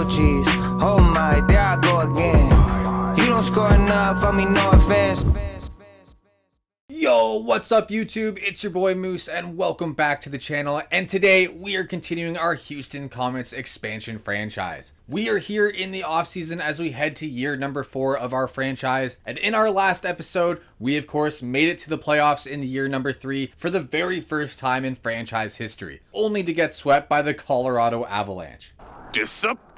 Oh geez, oh my, there I go again. You don't score enough, I mean no offense. Yo, what's up YouTube? It's your boy Moose and welcome back to the channel, and today we are continuing our Houston Comets expansion franchise. We are here in the offseason as we head to year number 4 of our franchise, and in our last episode we of course made it to the playoffs in year number 3 for the very first time in franchise history, only to get swept by the Colorado Avalanche. Disappointed!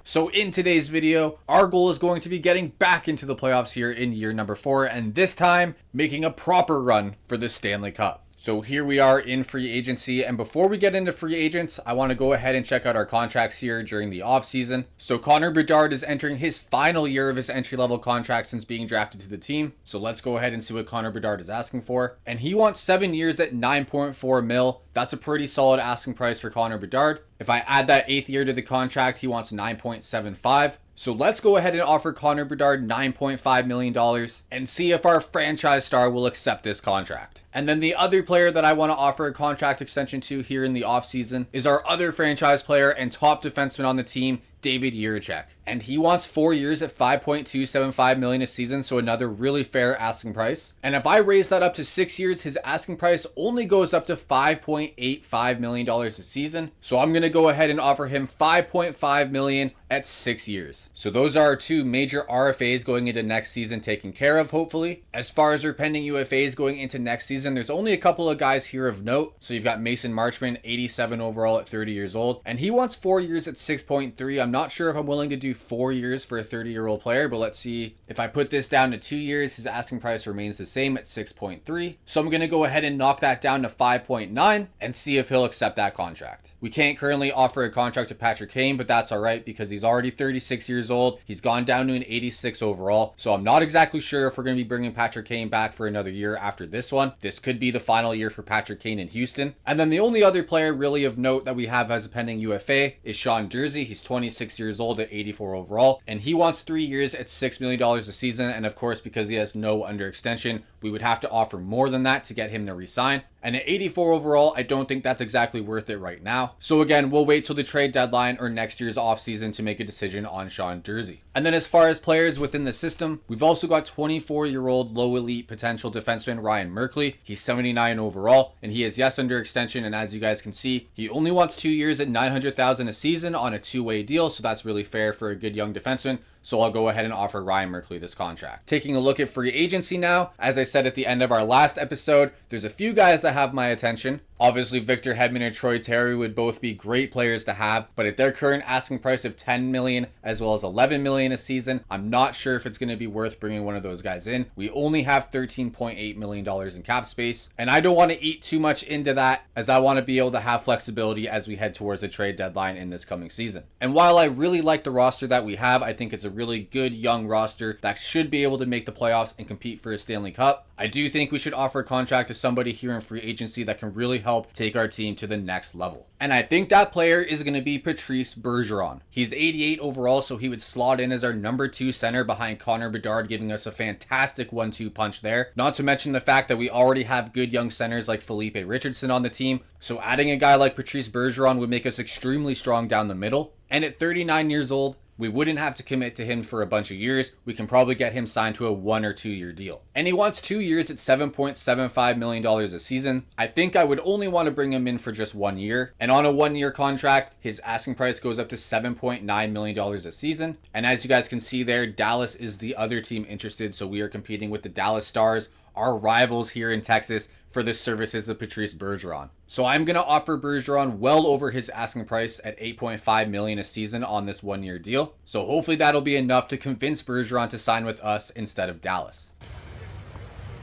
So in today's video, our goal is going to be getting back into the playoffs here in year number 4, and this time making a proper run for the Stanley Cup. So here we are in free agency, and before we get into free agents, I want to go ahead and check out our contracts here during the offseason. So Connor Bedard is entering his final year of his entry-level contract since being drafted to the team. So let's go ahead and see what Connor Bedard is asking for. And he wants 7 years at 9.4 mil. That's a pretty solid asking price for Connor Bedard. If I add that 8th year to the contract, he wants 9.75. So let's go ahead and offer Connor Bedard $9.5 million and see if our franchise star will accept this contract. And then the other player that I want to offer a contract extension to here in the offseason is our other franchise player and top defenseman on the team, David Jiricek. And he wants 4 years at $5.275 million a season, so another really fair asking price. And if I raise that up to 6 years, his asking price only goes up to $5.85 million a season. So I'm going to go ahead and offer him $5.5 million at 6 years. So those are our two major RFAs going into next season taken care of, hopefully. As far as our pending UFAs going into next season, there's only a couple of guys here of note. So you've got Mason Marchment, 87 overall at 30 years old, and he wants 4 years at 6.3. I'm not sure if I'm willing to do 4 years for a 30-year-old player, but let's see. If I put this down to 2 years, his asking price remains the same at 6.3. So I'm going to go ahead and knock that down to 5.9 and see if he'll accept that contract. We can't currently offer a contract to Patrick Kane, but that's all right because he's already 36 years old. He's gone down to an 86 overall. So I'm not exactly sure if we're going to be bringing Patrick Kane back for another year after this one. This could be the final year for Patrick Kane in Houston. And then the only other player really of note that we have as a pending UFA is Sean Durzi. He's 26 years old at 84 overall, and he wants 3 years at $6 million a season. And of course, because he has no under extension, we would have to offer more than that to get him to resign. And at 84 overall, I don't think that's exactly worth it right now. So again, we'll wait till the trade deadline or next year's offseason to make a decision on Sean Durzi. And then as far as players within the system, we've also got 24-year-old low elite potential defenseman Ryan Merkley. He's 79 overall, and he is yes under extension. And as you guys can see, he only wants 2 years at $900,000 a season on a two-way deal. So that's really fair for a good young defenseman. So I'll go ahead and offer Ryan Merkley this contract. Taking a look at free agency now, as I said at the end of our last episode, there's a few guys that have my attention. Obviously, Victor Hedman and Troy Terry would both be great players to have, but at their current asking price of $10 million as well as $11 million a season, I'm not sure if it's going to be worth bringing one of those guys in. We only have $13.8 million in cap space, and I don't want to eat too much into that as I want to be able to have flexibility as we head towards the trade deadline in this coming season. And while I really like the roster that we have, I think it's a really good young roster that should be able to make the playoffs and compete for a Stanley Cup. I do think we should offer a contract to somebody here in free agency that can really help take our team to the next level. And I think that player is going to be Patrice Bergeron. He's 88 overall, so he would slot in as our number 2 center behind Connor Bedard, giving us a fantastic 1-2 punch there. Not to mention the fact that we already have good young centers like Felipe Richardson on the team. So adding a guy like Patrice Bergeron would make us extremely strong down the middle. And at 39 years old, we wouldn't have to commit to him for a bunch of years. We can probably get him signed to a 1 or 2 year deal. And he wants 2 years at $7.75 million a season. I think I would only want to bring him in for just 1 year. And on a 1 year contract, his asking price goes up to $7.9 million a season. And as you guys can see there, Dallas is the other team interested. So we are competing with the Dallas Stars, our rivals here in Texas, for the services of Patrice Bergeron. So I'm going to offer Bergeron well over his asking price at $8.5 million a season on this 1 year deal. So hopefully that'll be enough to convince Bergeron to sign with us instead of Dallas.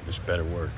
This better work.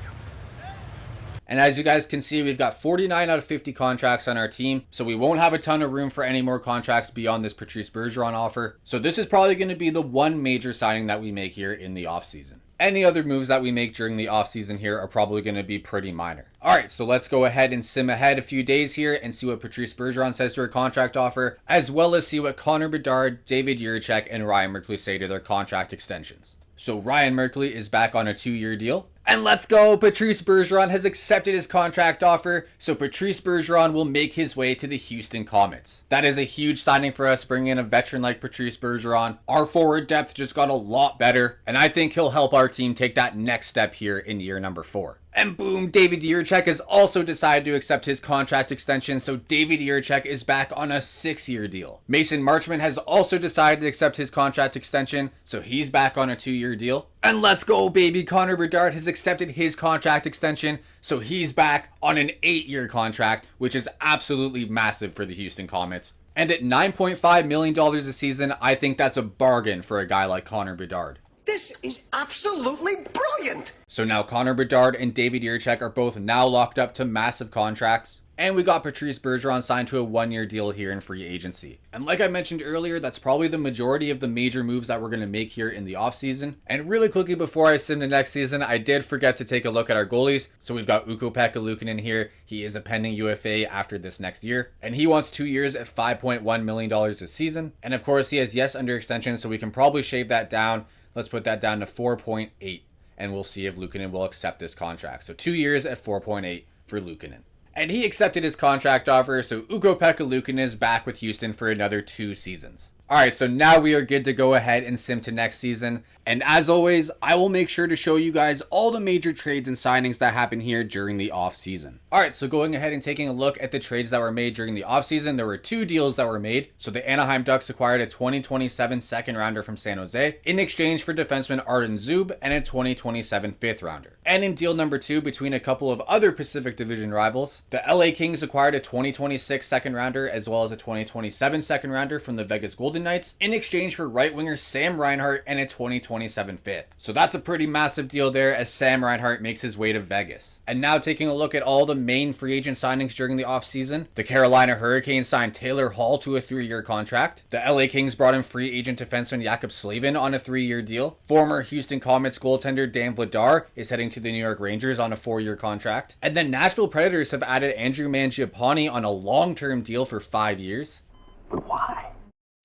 And as you guys can see, we've got 49 out of 50 contracts on our team, so we won't have a ton of room for any more contracts beyond this Patrice Bergeron offer. So this is probably going to be the one major signing that we make here in the offseason. Any other moves that we make during the offseason here are probably going to be pretty minor. All right, so let's go ahead and sim ahead a few days here and see what Patrice Bergeron says to her contract offer, as well as see what Connor Bedard, David Jiricek, and Ryan Merkley say to their contract extensions. So Ryan Merkley is back on a 2-year deal. And let's go! Patrice Bergeron has accepted his contract offer, so Patrice Bergeron will make his way to the Houston Comets. That is a huge signing for us, bringing in a veteran like Patrice Bergeron. Our forward depth just got a lot better, and I think he'll help our team take that next step here in year number 4. And boom, David Jiricek has also decided to accept his contract extension, so David Jiricek is back on a 6-year deal. Mason Marchment has also decided to accept his contract extension, so he's back on a 2-year deal. And let's go, baby! Connor Bedard has accepted his contract extension, so he's back on an 8-year contract, which is absolutely massive for the Houston Comets. And at $9.5 million a season, I think that's a bargain for a guy like Connor Bedard. This is absolutely brilliant! So now Connor Bedard and David Jiricek are both now locked up to massive contracts. And we got Patrice Bergeron signed to a 1-year deal here in free agency. And like I mentioned earlier, that's probably the majority of the major moves that we're going to make here in the offseason. And really quickly before I sim to next season, I did forget to take a look at our goalies. So we've got Ukko-Pekka Luukkonen here. He is a pending UFA after this next year. And he wants 2 years at $5.1 million a season. And of course, he has yes under extension, so we can probably shave that down. Let's put that down to 4.8. And we'll see if Luukkonen will accept this contract. So 2 years at 4.8 for Luukkonen. And he accepted his contract offer, so Ukko-Pekka Luukkonen is back with Houston for another 2 seasons. Alright, so now we are good to go ahead and sim to next season. And as always, I will make sure to show you guys all the major trades and signings that happen here during the off season. Alright, so going ahead and taking a look at the trades that were made during the off season, there were 2 deals that were made. So the Anaheim Ducks acquired a 2027 second rounder from San Jose in exchange for defenseman Arden Zub and a 2027 fifth rounder. And in deal number 2, between a couple of other Pacific Division rivals, the LA Kings acquired a 2026 second rounder as well as a 2027 second rounder from the Vegas Golden Knights in exchange for right winger Sam Reinhart and a 2027 fifth. So that's a pretty massive deal there as Sam Reinhart makes his way to Vegas. And now taking a look at all the main free agent signings during the offseason, the Carolina Hurricanes signed Taylor Hall to a 3-year contract. The LA Kings brought in free agent defenseman Jakob Slavin on a 3-year deal. Former Houston Comets goaltender Dan Bedard is heading to the New York Rangers on a 4-year contract. And the Nashville Predators have added Andrew Mangiapane on a long-term deal for 5 years. Why?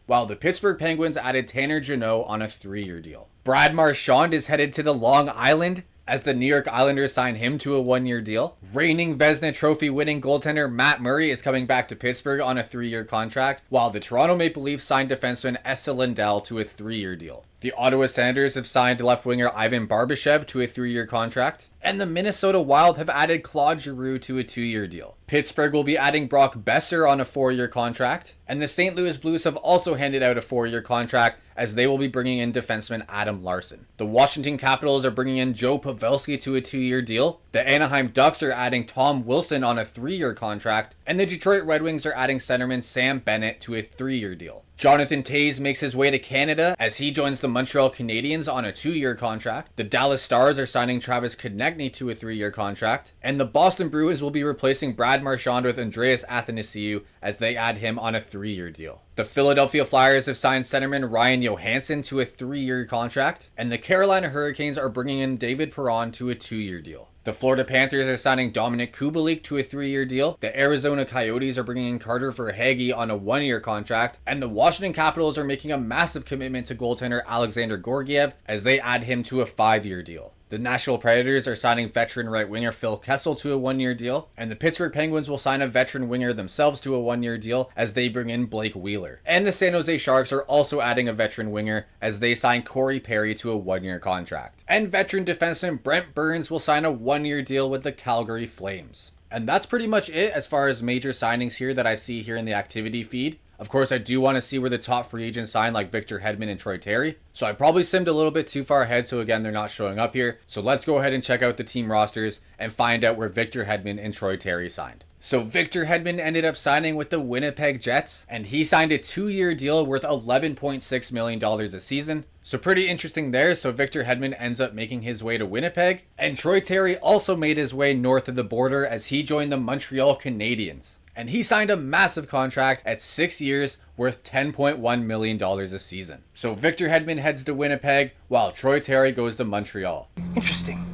While the Pittsburgh Penguins added Tanner Jeannot on a 3-year deal. Brad Marchand is headed to the Long Island as the New York Islanders sign him to a 1-year deal. Reigning Vezina Trophy winning goaltender Matt Murray is coming back to Pittsburgh on a 3-year contract, while the Toronto Maple Leafs signed defenseman Esa Lindell to a 3-year deal. The Ottawa Senators have signed left winger Ivan Barbashev to a 3-year contract, and the Minnesota Wild have added Claude Giroux to a 2-year deal. Pittsburgh will be adding Brock Besser on a 4-year contract, and the St. Louis Blues have also handed out a 4-year contract as they will be bringing in defenseman Adam Larson. The Washington Capitals are bringing in Joe Pavelski to a 2-year deal. The Anaheim Ducks are adding Tom Wilson on a 3-year contract, and the Detroit Red Wings are adding centerman Sam Bennett to a 3-year deal. Jonathan Toews makes his way to Canada as he joins the Montreal Canadiens on a 2-year contract. The Dallas Stars are signing Travis Konechny to a 3-year contract. And the Boston Bruins will be replacing Brad Marchand with Andreas Athanasiou as they add him on a 3-year deal. The Philadelphia Flyers have signed centerman Ryan Johansson to a 3-year contract. And the Carolina Hurricanes are bringing in David Perron to a 2-year deal. The Florida Panthers are signing Dominic Kubalik to a 3-year deal. The Arizona Coyotes are bringing in Carter Verhaeghe on a 1-year contract. And the Washington Capitals are making a massive commitment to goaltender Alexander Georgiev as they add him to a 5-year deal. The Nashville Predators are signing veteran right winger Phil Kessel to a 1-year deal, and the Pittsburgh Penguins will sign a veteran winger themselves to a 1-year deal as they bring in Blake Wheeler. And the San Jose Sharks are also adding a veteran winger as they sign Corey Perry to a 1-year contract. And veteran defenseman Brent Burns will sign a 1-year deal with the Calgary Flames. And that's pretty much it as far as major signings here that I see here in the activity feed. Of course, I do want to see where the top free agents sign like Victor Hedman and Troy Terry. So I probably simmed a little bit too far ahead, so again, they're not showing up here. So let's go ahead and check out the team rosters and find out where Victor Hedman and Troy Terry signed. So Victor Hedman ended up signing with the Winnipeg Jets, and he signed a 2-year deal worth $11.6 million a season. So pretty interesting there. So Victor Hedman ends up making his way to Winnipeg, and Troy Terry also made his way north of the border as he joined the Montreal Canadiens. And he signed a massive contract at 6 years worth $10.1 million a season. So Victor Hedman heads to Winnipeg while Troy Terry goes to Montreal. Interesting.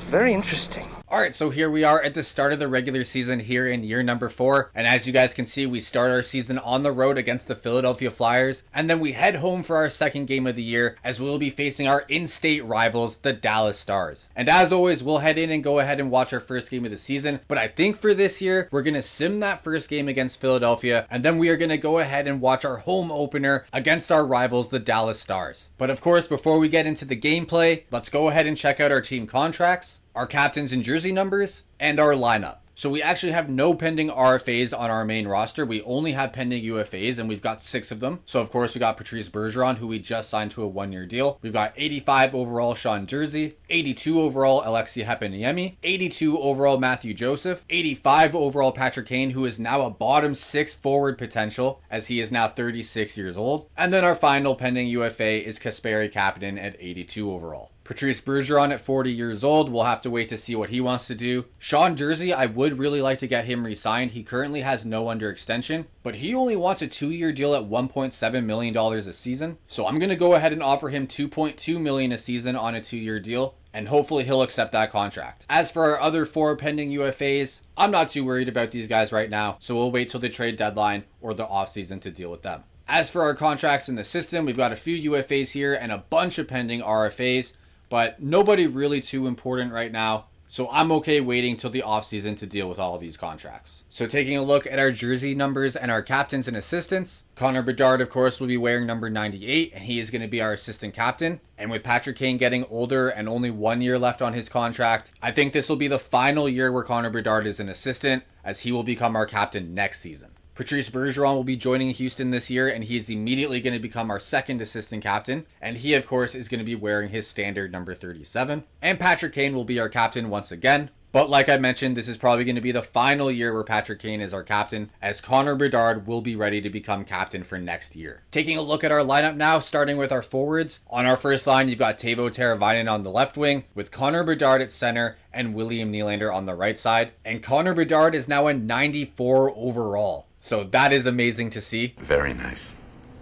Very interesting. Alright, so here we are at the start of the regular season here in year number 4. And as you guys can see, we start our season on the road against the Philadelphia Flyers. And then we head home for our second game of the year as we'll be facing our in-state rivals, the Dallas Stars. And as always, we'll head in and go ahead and watch our first game of the season. But I think for this year, we're going to sim that first game against Philadelphia. And then we are going to go ahead and watch our home opener against our rivals, the Dallas Stars. But of course, before we get into the gameplay, let's go ahead and check out our team contracts, our captains and jersey numbers, and our lineup. So we actually have no pending RFAs on our main roster. We only have pending UFAs, and we've got 6 of them. So of course we got Patrice Bergeron, who we just signed to a 1-year deal. We've got 85 overall Sean Jersey, 82 overall Alexi Heponiemi, 82 overall Matthew Joseph, 85 overall Patrick Kane, who is now a bottom 6 forward potential as he is now 36 years old. And then our final pending UFA is Kasperi Kapanen at 82 overall. Patrice Bergeron at 40 years old, we'll have to wait to see what he wants to do. Sean Jersey, I would really like to get him re-signed. He currently has no under extension, but he only wants a 2-year deal at $1.7 million a season. So I'm going to go ahead and offer him $2.2 million a season on a 2-year deal, and hopefully he'll accept that contract. As for our other 4 pending UFAs, I'm not too worried about these guys right now, so we'll wait till the trade deadline or the offseason to deal with them. As for our contracts in the system, we've got a few UFAs here and a bunch of pending RFAs, but nobody really too important right now. So I'm okay waiting till the offseason to deal with all of these contracts. So taking a look at our jersey numbers and our captains and assistants, Connor Bedard, of course, will be wearing number 98, and he is going to be our assistant captain. And with Patrick Kane getting older and only 1 year left on his contract, I think this will be the final year where Connor Bedard is an assistant, as he will become our captain next season. Patrice Bergeron will be joining Houston this year, and he is immediately going to become our second assistant captain. And he, of course, is going to be wearing his standard number 37. And Patrick Kane will be our captain once again. But like I mentioned, this is probably going to be the final year where Patrick Kane is our captain, as Connor Bedard will be ready to become captain for next year. Taking a look at our lineup now, starting with our forwards. On our first line, you've got Teuvo Teravainen on the left wing, with Connor Bedard at center and William Nylander on the right side. And Connor Bedard is now a 94 overall. So that is amazing to see. Very nice.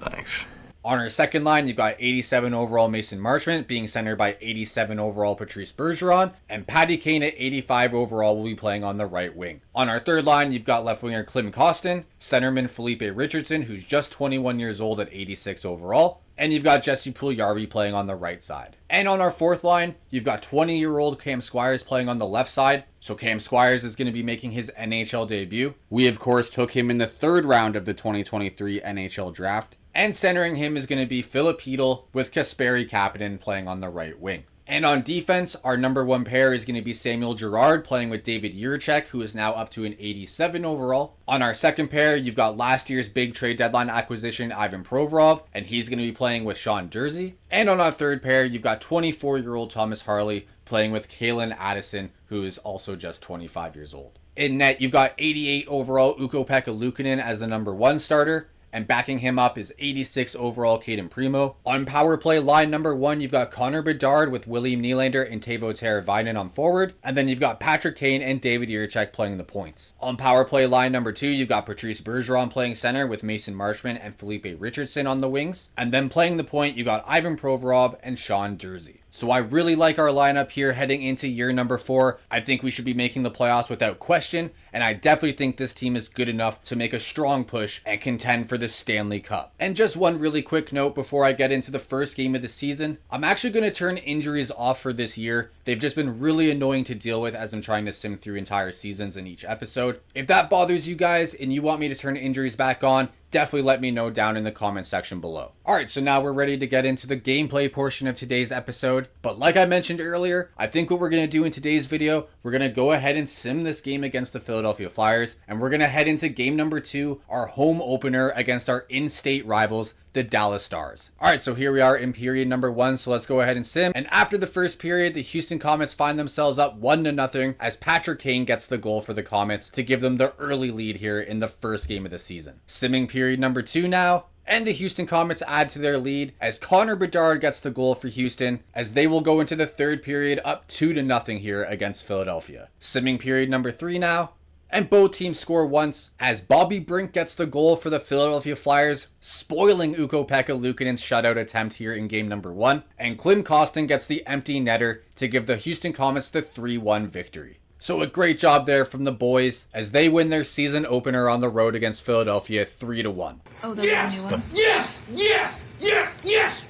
Thanks. On our second line, you've got 87 overall Mason Marchment being centered by 87 overall Patrice Bergeron, and Patty Kane at 85 overall will be playing on the right wing. On our third line, you've got left winger Klim Kostin, centerman Felipe Richardson, who's just 21 years old at 86 overall, and you've got Jesse Puljujarvi playing on the right side. And on our fourth line, you've got 20-year-old Cam Squires playing on the left side. So Cam Squires is going to be making his NHL debut. We, of course, took him in the 3rd round of the 2023 NHL draft. And centering him is going to be Filip Chytil with Kasperi Kapanen playing on the right wing. And on defense, our number 1 pair is going to be Samuel Girard playing with David Jiricek, who is now up to an 87 overall. On our second pair, you've got last year's big trade deadline acquisition, Ivan Provorov, and he's going to be playing with Sean Jersey. And on our third pair, you've got 24-year-old Thomas Harley playing with Kalen Addison, who is also just 25 years old. In net, you've got 88 overall Ukko-Pekka Luukkonen as the number 1 starter. And backing him up is 86 overall Caden Primo. On power play line number 1, you've got Connor Bedard with William Nylander and Teuvo Teravainen on forward. And then you've got Patrick Kane and David Jiricek playing the points. On power play line number 2, you've got Patrice Bergeron playing center with Mason Marchment and Felipe Richardson on the wings. And then playing the point, you got Ivan Provorov and Sean Jersey. So I really like our lineup here heading into year number 4. I think we should be making the playoffs without question, and I definitely think this team is good enough to make a strong push and contend for the Stanley Cup. And just one really quick note before I get into the first game of the season, I'm actually going to turn injuries off for this year. They've just been really annoying to deal with as I'm trying to sim through entire seasons in each episode. If that bothers you guys and you want me to turn injuries back on, definitely let me know down in the comment section below. Alright, so now we're ready to get into the gameplay portion of today's episode. But like I mentioned earlier, I think what we're going to do in today's video, we're going to go ahead and sim this game against the Philadelphia Flyers. And we're going to head into game number 2, our home opener against our in-state rivals, the Dallas Stars. Alright, so here we are in period number 1, so let's go ahead and sim. And after the first period, the Houston Comets find themselves up 1-0 as Patrick Kane gets the goal for the Comets to give them the early lead here in the first game of the season. Simming period number 2 now. And the Houston Comets add to their lead as Connor Bedard gets the goal for Houston, as they will go into the third period up 2-0 here against Philadelphia. Simming period number 3 now. And both teams score once as Bobby Brink gets the goal for the Philadelphia Flyers, spoiling Ukko-Pekka Luukkonen's shutout attempt here in game number 1. And Klim Kostin gets the empty netter to give the Houston Comets the 3-1 victory. So a great job there from the boys as they win their season opener on the road against Philadelphia 3-1. Oh, those are new ones? Yes! Yes! Yes! Yes!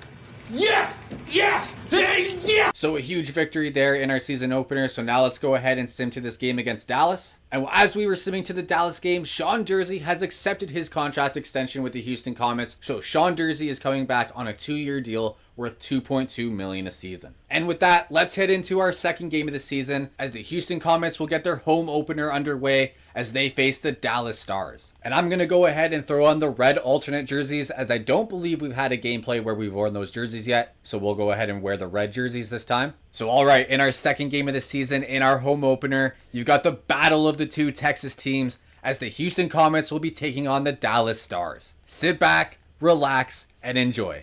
Yes! Yes! Yes! So a huge victory there in our season opener. So now let's go ahead and sim to this game against Dallas. And as we were simming to the Dallas game, Sean Durzi has accepted his contract extension with the Houston Comets. So Sean Durzi is coming back on a 2-year deal worth $2.2 million a season. And with that, let's head into our second game of the season as the Houston Comets will get their home opener underway as they face the Dallas Stars. And I'm going to go ahead and throw on the red alternate jerseys as I don't believe we've had a gameplay where we've worn those jerseys yet. So we'll go ahead and wear the red jerseys this time. So all right, in our second game of the season, in our home opener, you've got the battle of the two Texas teams as the Houston Comets will be taking on the Dallas Stars. Sit back, relax, and enjoy.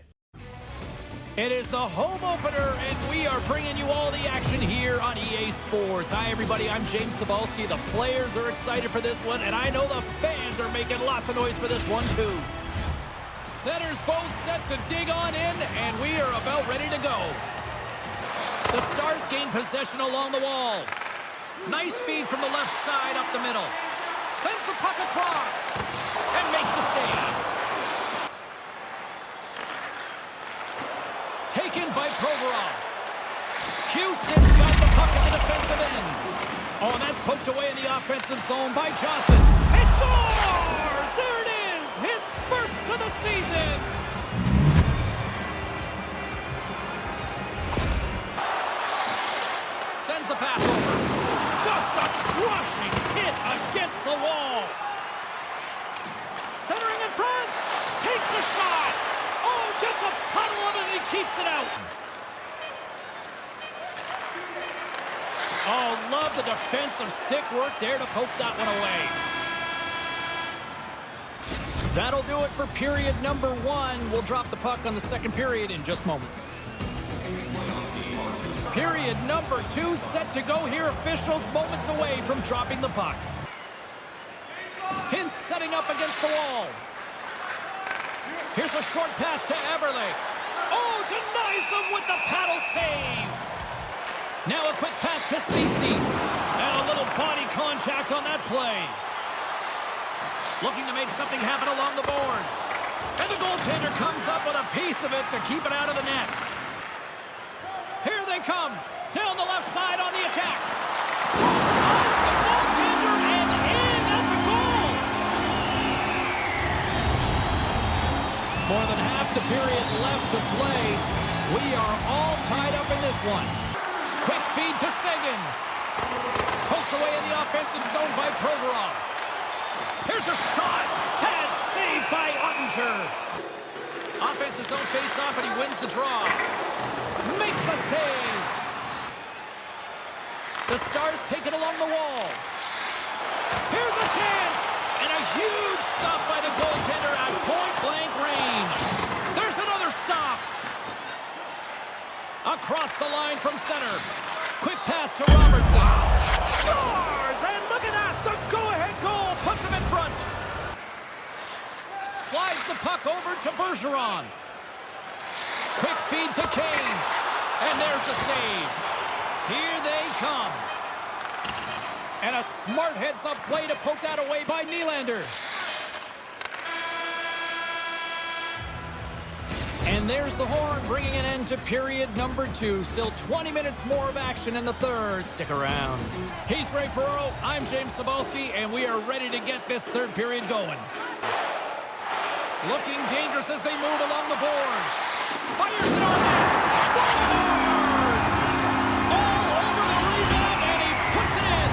It is the home opener, and we are bringing you all the action here on EA Sports. Hi, everybody. I'm James Cybulski. The players are excited for this one, and I know the fans are making lots of noise for this one, too. Centers both set to dig on in, and we are about ready to go. The Stars gain possession along the wall. Nice feed from the left side up the middle. Sends the puck across and makes the save. Taken by Provorov. Houston's got the puck in the defensive end. Oh, and that's poked away in the offensive zone by Johnston. He scores! There it is! His first of the season! Sends the pass over. Just a crushing hit against the wall. Centering in front. Takes a shot. Oh, gets a puddle of it and he keeps it out. Oh, love the defensive stick work there to poke that one away. That'll do it for period number 1. We'll drop the puck on the second period in just moments. Period number 2 set to go here. Officials moments away from dropping the puck. Hintz setting up against the wall. Here's a short pass to Eberle. Oh, denies him with the paddle save. Now a quick pass to Ceci. And a little body contact on that play. Looking to make something happen along the boards. And the goaltender comes up with a piece of it to keep it out of the net. Here they come. Down the left side on the attack. The goaltender and in. That's a goal. More than half the period left to play. We are all tied up in this one. Quick feed to Seguin. Poked away in the offensive zone by Provorov. Here's a shot. Had saved by Ottinger. Offensive zone face-off, and he wins the draw. Makes a save. The Stars take it along the wall. Here's a chance. And a huge stop by the goaltender at point-blank range. There's another stop. Across the line from center. Quick pass to Robertson. Scores! And look at that! The go-ahead goal puts him in front. Slides the puck over to Bergeron. Quick feed to Kane. And there's the save. Here they come. And a smart heads-up play to poke that away by Nylander. And there's the horn, bringing an end to period number 2. Still 20 minutes more of action in the third. Stick around. He's Ray Ferraro. I'm James Cybulski, and we are ready to get this third period going. Looking dangerous as they move along the boards. Fires it on net. Scores! All over the rebound, and he puts it in.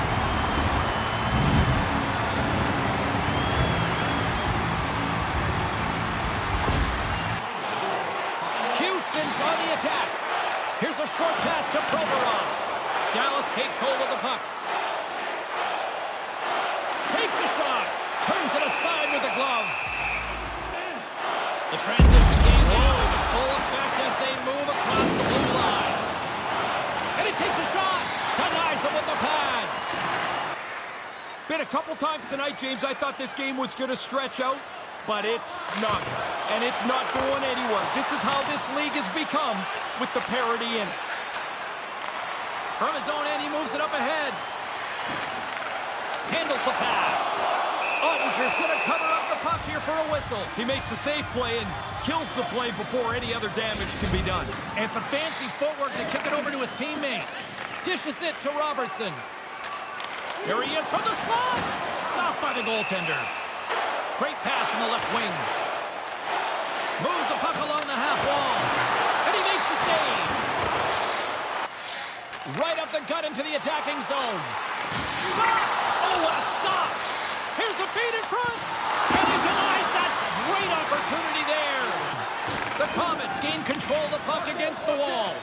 Houston's on the attack. Here's a short pass to Provorov. Dallas takes hold of the puck. Takes a shot. Turns it aside with the glove. The transition game now in full effect as they move across the blue line. And he takes a shot. Denies him with the pad. Been a couple times tonight, James, I thought this game was going to stretch out, but it's not. And it's not going anywhere. This is how this league has become with the parity in it. From his own end, he moves it up ahead. Handles the pass. Ottinger's going to cover up the puck here for a whistle. He makes a safe play and kills the play before any other damage can be done. And some fancy footwork to kick it over to his teammate. Dishes it to Robertson. Here he is from the slot. Stopped by the goaltender. Great pass from the left wing. Moves the puck along the half wall. And he makes the save. Right up the gut into the attacking zone. Shot! Oh, what a stop! Here's a feed in front! And he denies that great opportunity there. The Comets gain control of the puck against the wall.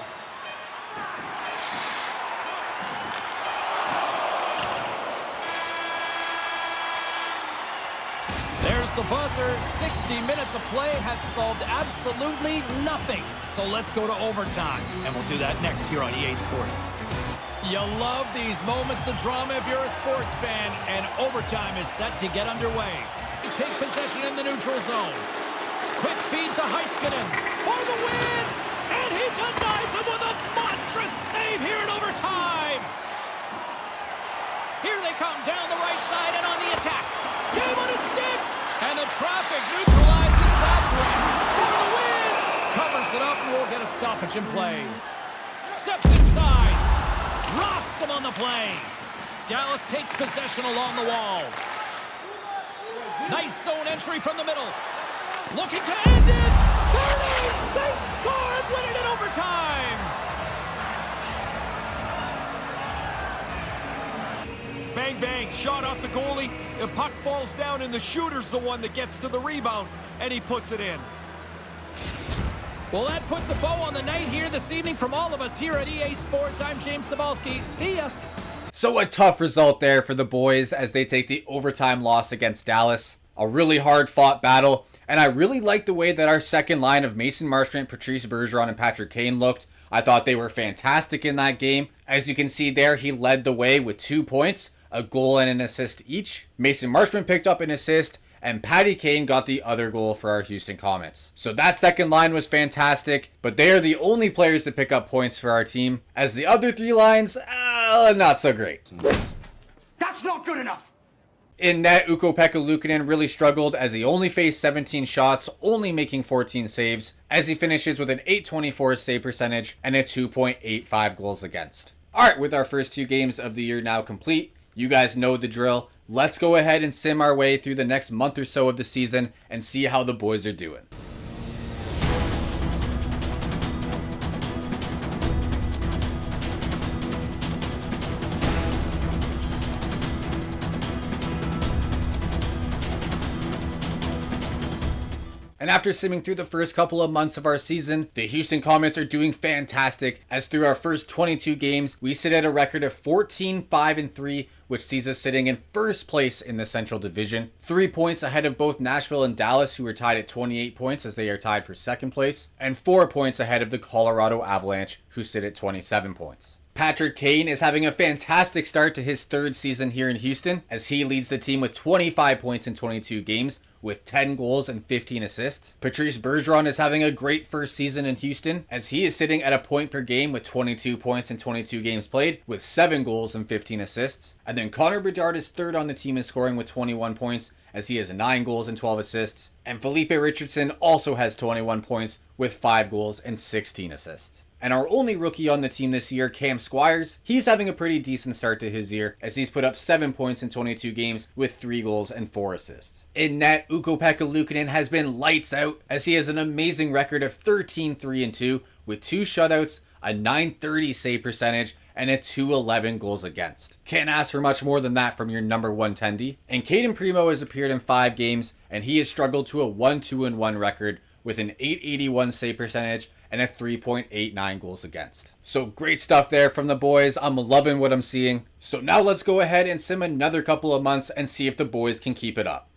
There's the buzzer. 60 minutes of play has solved absolutely nothing. So let's go to overtime. And we'll do that next here on EA Sports. You love these moments of drama if you're a sports fan, and overtime is set to get underway. Take possession in the neutral zone. Quick feed to Heiskanen for the win, and he denies him with a monstrous save here in overtime. Here they come down the right side and on the attack. Game on a stick, and the traffic neutralizes that threat. For the win, covers it up, and we'll get a stoppage in play. Steps inside. Rocks him on the play. Dallas takes possession along the wall. Nice zone entry from the middle. Looking to end it. There it is. They score and win it in overtime. Bang, bang. Shot off the goalie. The puck falls down, and the shooter's the one that gets to the rebound, and he puts it in. Well, that puts a bow on the night here this evening from all of us here at EA Sports. I'm James Cybulski. See ya. So a tough result there for the boys as they take the overtime loss against Dallas. A really hard fought battle, and I really liked the way that our second line of Mason Marchment, Patrice Bergeron, and Patrick Kane looked. I thought they were fantastic in that game. As you can see there, he led the way with 2 points, a goal and an assist each. Mason Marchment picked up an assist, and Patty Kane got the other goal for our Houston Comets. So that second line was fantastic, but they are the only players to pick up points for our team, as the other 3 lines, not so great. That's not good enough. In net, Ukko-Pekka Luukkonen really struggled as he only faced 17 shots, only making 14 saves, as he finishes with an .824 save percentage and a 2.85 goals against. Alright, with our first 2 games of the year now complete, you guys know the drill. Let's go ahead and sim our way through the next month or so of the season and see how the boys are doing. And after simming through the first couple of months of our season, the Houston Comets are doing fantastic, as through our first 22 games, we sit at a record of 14-5-3, which sees us sitting in first place in the Central Division, 3 points ahead of both Nashville and Dallas, who are tied at 28 points as they are tied for second place, and 4 points ahead of the Colorado Avalanche, who sit at 27 points. Patrick Kane is having a fantastic start to his 3rd season here in Houston, as he leads the team with 25 points in 22 games, with 10 goals and 15 assists. Patrice Bergeron is having a great first season in Houston, as he is sitting at a point per game with 22 points in 22 games played, with 7 goals and 15 assists. And then Connor Bedard is 3rd on the team in scoring with 21 points, as he has 9 goals and 12 assists. And Felipe Richardson also has 21 points with 5 goals and 16 assists. And our only rookie on the team this year, Cam Squires, he's having a pretty decent start to his year, as he's put up 7 points in 22 games with 3 goals and 4 assists. In net, Ukko-Pekka Luukkonen has been lights out, as he has an amazing record of 13-3-2 with 2 shutouts, a .930 save percentage, and a .211 goals against. Can't ask for much more than that from your number 1 tendy. And Caden Primo has appeared in 5 games, and he has struggled to a 1-2-1 record with an .881 save percentage and a 3.89 goals against. So great stuff there from the boys. I'm loving what I'm seeing. So now let's go ahead and sim another couple of months and see if the boys can keep it up.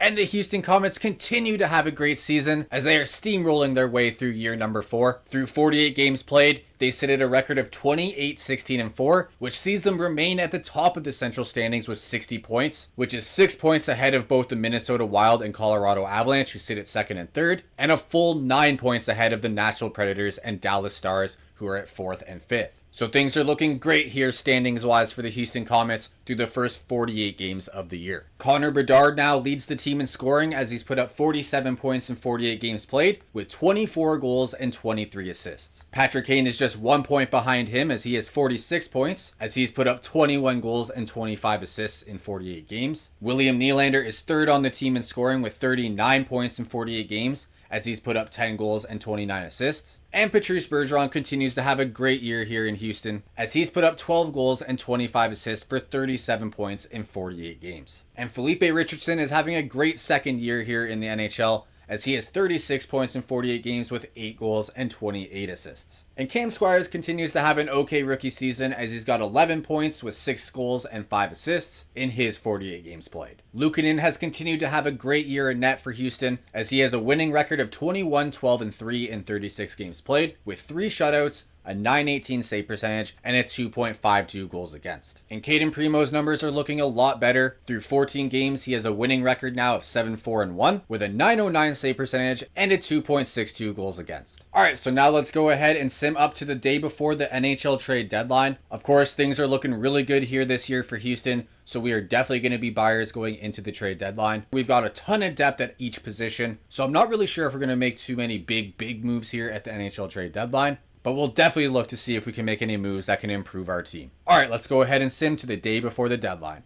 And the Houston Comets continue to have a great season as they are steamrolling their way through year number 4. Through 48 games played, they sit at a record of 28, 16, and 4, which sees them remain at the top of the central standings with 60 points, which is 6 points ahead of both the Minnesota Wild and Colorado Avalanche, who sit at 2nd and 3rd, and a full 9 points ahead of the Nashville Predators and Dallas Stars, who are at 4th and 5th. So things are looking great here standings-wise for the Houston Comets through the first 48 games of the year. Connor Bedard now leads the team in scoring as he's put up 47 points in 48 games played with 24 goals and 23 assists. Patrick Kane is just 1 point behind him as he has 46 points as he's put up 21 goals and 25 assists in 48 games. William Nylander is 3rd on the team in scoring with 39 points in 48 games as he's put up 10 goals and 29 assists. And Patrice Bergeron continues to have a great year here in Houston as he's put up 12 goals and 25 assists for 37 points in 48 games. And Felipe Richardson is having a great second year here in the NHL as he has 36 points in 48 games with 8 goals and 28 assists. And Cam Squires continues to have an okay rookie season as he's got 11 points with 6 goals and 5 assists in his 48 games played. Luukkonen has continued to have a great year in net for Houston as he has a winning record of 21, 12, and 3 in 36 games played with 3 shutouts, a .918 save percentage, and a 2.52 goals against. And Caden Primo's numbers are looking a lot better. Through 14 games, he has a winning record now of 7-4-1 with a .909 save percentage and a 2.62 goals against. Alright, so now let's go ahead and sim up to the day before the NHL trade deadline. Of course, things are looking really good here this year for Houston, so we are definitely going to be buyers going into the trade deadline. We've got a ton of depth at each position, so I'm not really sure if we're going to make too many big moves here at the NHL trade deadline. But we'll definitely look to see if we can make any moves that can improve our team. Alright, let's go ahead and sim to the day before the deadline.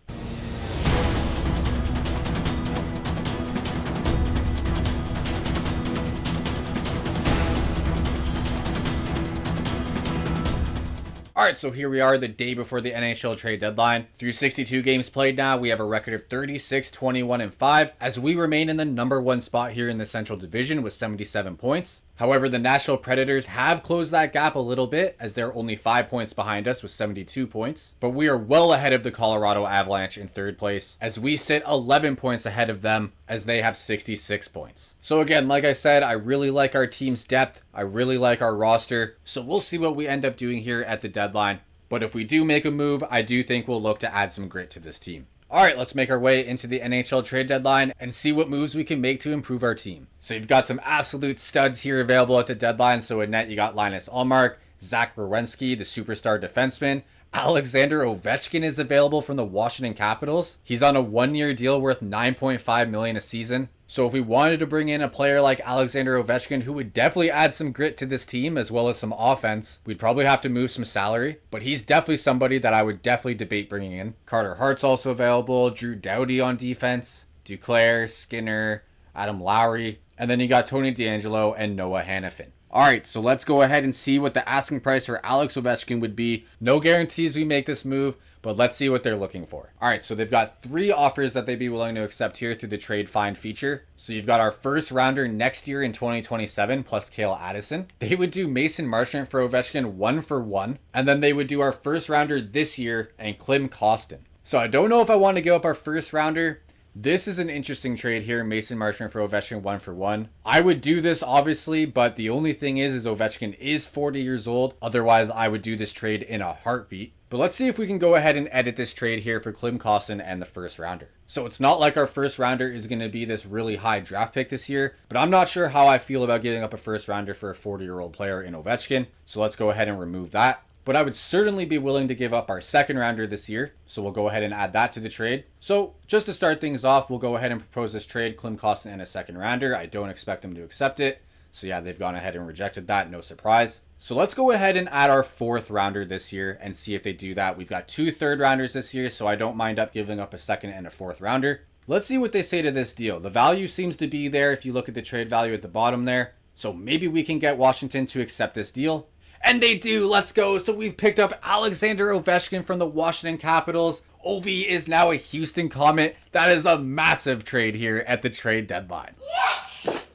Alright, so here we are the day before the NHL trade deadline. Through 62 games played now, we have a record of 36, 21, and 5 as we remain in the number 1 spot here in the Central Division with 77 points. However, the Nashville Predators have closed that gap a little bit as they're only 5 points behind us with 72 points. But we are well ahead of the Colorado Avalanche in 3rd place as we sit 11 points ahead of them as they have 66 points. So again, like I said, I really like our team's depth. I really like our roster. So we'll see what we end up doing here at the deadline. But if we do make a move, I do think we'll look to add some grit to this team. Alright, let's make our way into the NHL trade deadline and see what moves we can make to improve our team. So you've got some absolute studs here available at the deadline. So in net, you got Linus Ullmark, Zach Werenski, the superstar defenseman. Alexander Ovechkin is available from the Washington Capitals. He's on a 1-year deal worth $9.5 million a season. So if we wanted to bring in a player like Alexander Ovechkin, who would definitely add some grit to this team as well as some offense, we'd probably have to move some salary. But he's definitely somebody that I would definitely debate bringing in. Carter Hart's also available. Drew Doughty on defense. Duclair, Skinner, Adam Lowry. And then you got Tony DeAngelo and Noah Hannafin. Alright, so let's go ahead and see what the asking price for Alex Ovechkin would be. No guarantees we make this move, but let's see what they're looking for. Alright, so they've got 3 offers that they'd be willing to accept here through the trade find feature. So you've got our first rounder next year in 2027 plus Cale Addison. They would do Mason Marchment for Ovechkin 1-for-1. And then they would do our first rounder this year and Klim Kostin. So I don't know if I want to give up our first rounder. This is an interesting trade here, Mason Marchment for Ovechkin 1-for-1. I would do this obviously, but the only thing is Ovechkin is 40 years old. Otherwise, I would do this trade in a heartbeat. But let's see if we can go ahead and edit this trade here for Klim Kostin and the first rounder. So it's not like our first rounder is going to be this really high draft pick this year, but I'm not sure how I feel about giving up a first rounder for a 40-year-old player in Ovechkin. So let's go ahead and remove that. But I would certainly be willing to give up our second rounder this year. So we'll go ahead and add that to the trade. So just to start things off, we'll go ahead and propose this trade, Klim Kostin and a second rounder. I don't expect them to accept it. So yeah, they've gone ahead and rejected that. No surprise. So let's go ahead and add our fourth rounder this year and see if they do that. We've got 2 third rounders this year, so I don't mind giving up a second and a fourth rounder. Let's see what they say to this deal. The value seems to be there if you look at the trade value at the bottom there. So maybe we can get Washington to accept this deal. And they do. Let's go. So we've picked up Alexander Ovechkin from the Washington Capitals. Ovi is now a Houston Comet. That is a massive trade here at the trade deadline. Yes!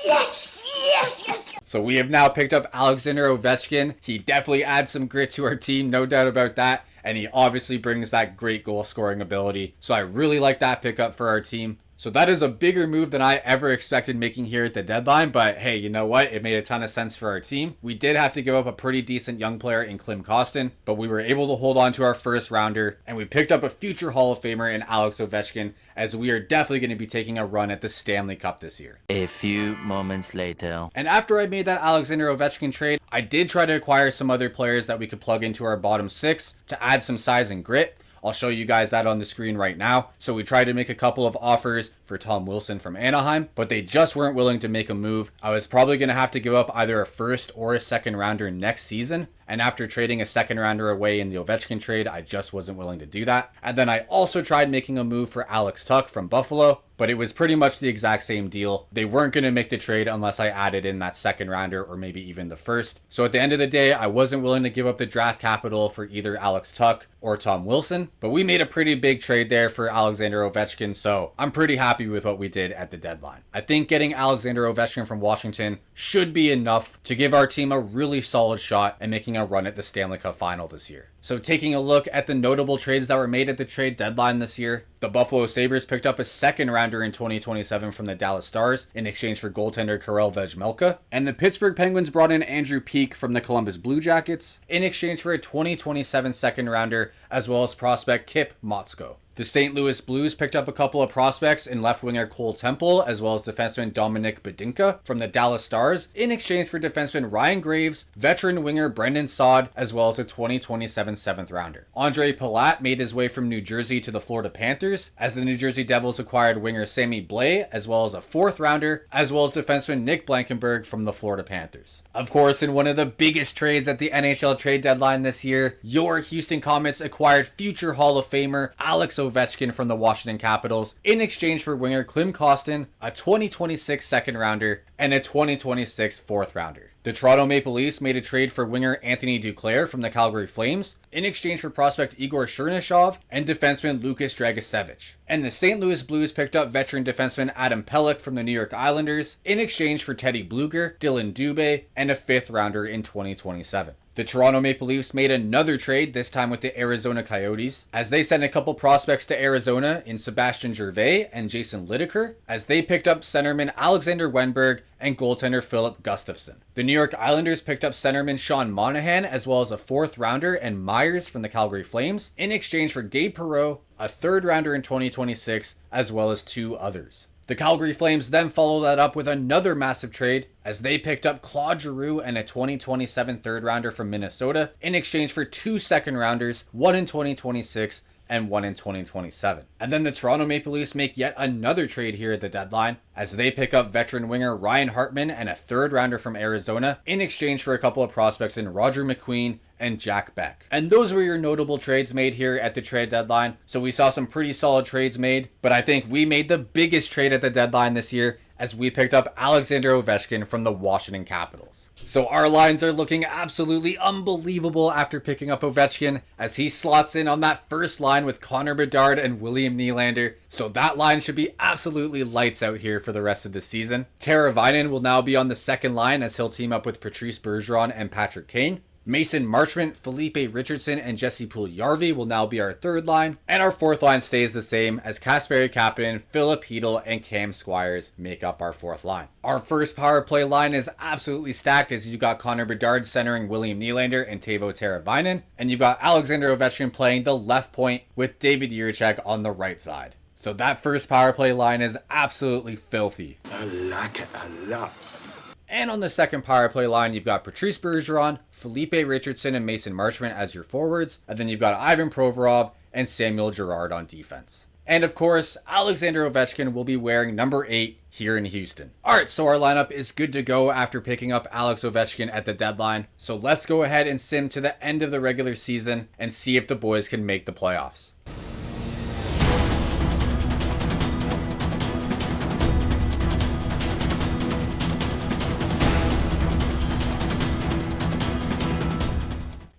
Yes! Yes! Yes! So we have now picked up Alexander Ovechkin. He definitely adds some grit to our team, no doubt about that. And he obviously brings that great goal scoring ability. So I really like that pickup for our team. So that is a bigger move than I ever expected making here at the deadline, but hey, you know what? It made a ton of sense for our team. We did have to give up a pretty decent young player in Klim Kostin, but we were able to hold on to our first rounder, and we picked up a future Hall of Famer in Alex Ovechkin, as we are definitely going to be taking a run at the Stanley Cup this year. A few moments later. And after I made that Alexander Ovechkin trade, I did try to acquire some other players that we could plug into our bottom six to add some size and grit. I'll show you guys that on the screen right now. So we tried to make a couple of offers for Tom Wilson from Anaheim, but they just weren't willing to make a move. I was probably going to have to give up either a first or a second rounder next season. And after trading a second rounder away in the Ovechkin trade, I just wasn't willing to do that. And then I also tried making a move for Alex Tuch from Buffalo, but it was pretty much the exact same deal. They weren't going to make the trade unless I added in that second rounder or maybe even the first. So at the end of the day, I wasn't willing to give up the draft capital for either Alex Tuch or Tom Wilson, but we made a pretty big trade there for Alexander Ovechkin, so I'm pretty happy with what we did at the deadline. I think getting Alexander Ovechkin from Washington should be enough to give our team a really solid shot at making a run at the Stanley Cup final this year. So taking a look at the notable trades that were made at the trade deadline this year, the Buffalo Sabres picked up a second rounder in 2027 from the Dallas Stars in exchange for goaltender Karel Vejmelka, and the Pittsburgh Penguins brought in Andrew Peeke from the Columbus Blue Jackets in exchange for a 2027 second rounder as well as prospect Kip Motsko. The St. Louis Blues picked up a couple of prospects in left winger Cole Temple as well as defenseman Dominik Badinka from the Dallas Stars in exchange for defenseman Ryan Graves, veteran winger Brendan Saad, as well as a 2027 seventh rounder. Andre Palat made his way from New Jersey to the Florida Panthers as the New Jersey Devils acquired winger Sammy Blais as well as a fourth rounder, as well as defenseman Nick Blankenberg from the Florida Panthers. Of course, in one of the biggest trades at the NHL trade deadline this year, your Houston Comets acquired future Hall of Famer Alex Ovechkin from the Washington Capitals in exchange for winger Klim Kostin, a 2026 second rounder, and a 2026 fourth rounder. The Toronto Maple Leafs made a trade for winger Anthony Duclair from the Calgary Flames in exchange for prospect Igor Chernyshov and defenseman Lukas Dragicevic. And the St. Louis Blues picked up veteran defenseman Adam Pelech from the New York Islanders in exchange for Teddy Bluger, Dylan Dubé, and a fifth rounder in 2027. The Toronto Maple Leafs made another trade, this time with the Arizona Coyotes, as they sent a couple prospects to Arizona in Sebastian Gervais and Jason Lideker, as they picked up centerman Alexander Wenberg and goaltender Philip Gustafsson. The New York Islanders picked up centerman Sean Monahan as well as a fourth rounder and Myers from the Calgary Flames in exchange for Gabe Perreault, a third rounder in 2026, as well as two others. The Calgary Flames then followed that up with another massive trade as they picked up Claude Giroux and a 2027 third rounder from Minnesota in exchange for two second rounders, one in 2026 and one in 2027. And then the Toronto Maple Leafs make yet another trade here at the deadline as they pick up veteran winger Ryan Hartman and a third rounder from Arizona in exchange for a couple of prospects in Roger McQueen and Jack Beck. And those were your notable trades made here at the trade deadline. So we saw some pretty solid trades made, but I think we made the biggest trade at the deadline this year as we picked up Alexander Ovechkin from the Washington Capitals. So our lines are looking absolutely unbelievable after picking up Ovechkin as he slots in on that first line with Connor Bedard and William Nylander. So that line should be absolutely lights out here for the rest of the season. Tara Vinen will now be on the second line as he'll team up with Patrice Bergeron and Patrick Kane. Mason Marchment, Felipe Richardson, and Jesse Puljujarvi will now be our third line, and our fourth line stays the same as Kasperi Kapanen, Philip Hedl, and Cam Squires make up our fourth line. Our first power play line is absolutely stacked as you got Connor Bedard centering William Nylander and Teuvo Teravainen, and you've got Alexander Ovechkin playing the left point with David Jiricek on the right side. So that first power play line is absolutely filthy. I like it a lot. And on the second power play line, you've got Patrice Bergeron, Felipe Richardson, and Mason Marchment as your forwards. And then you've got Ivan Provorov and Samuel Girard on defense. And of course, Alexander Ovechkin will be wearing number 8 here in Houston. Alright, so our lineup is good to go after picking up Alex Ovechkin at the deadline. So let's go ahead and sim to the end of the regular season and see if the boys can make the playoffs.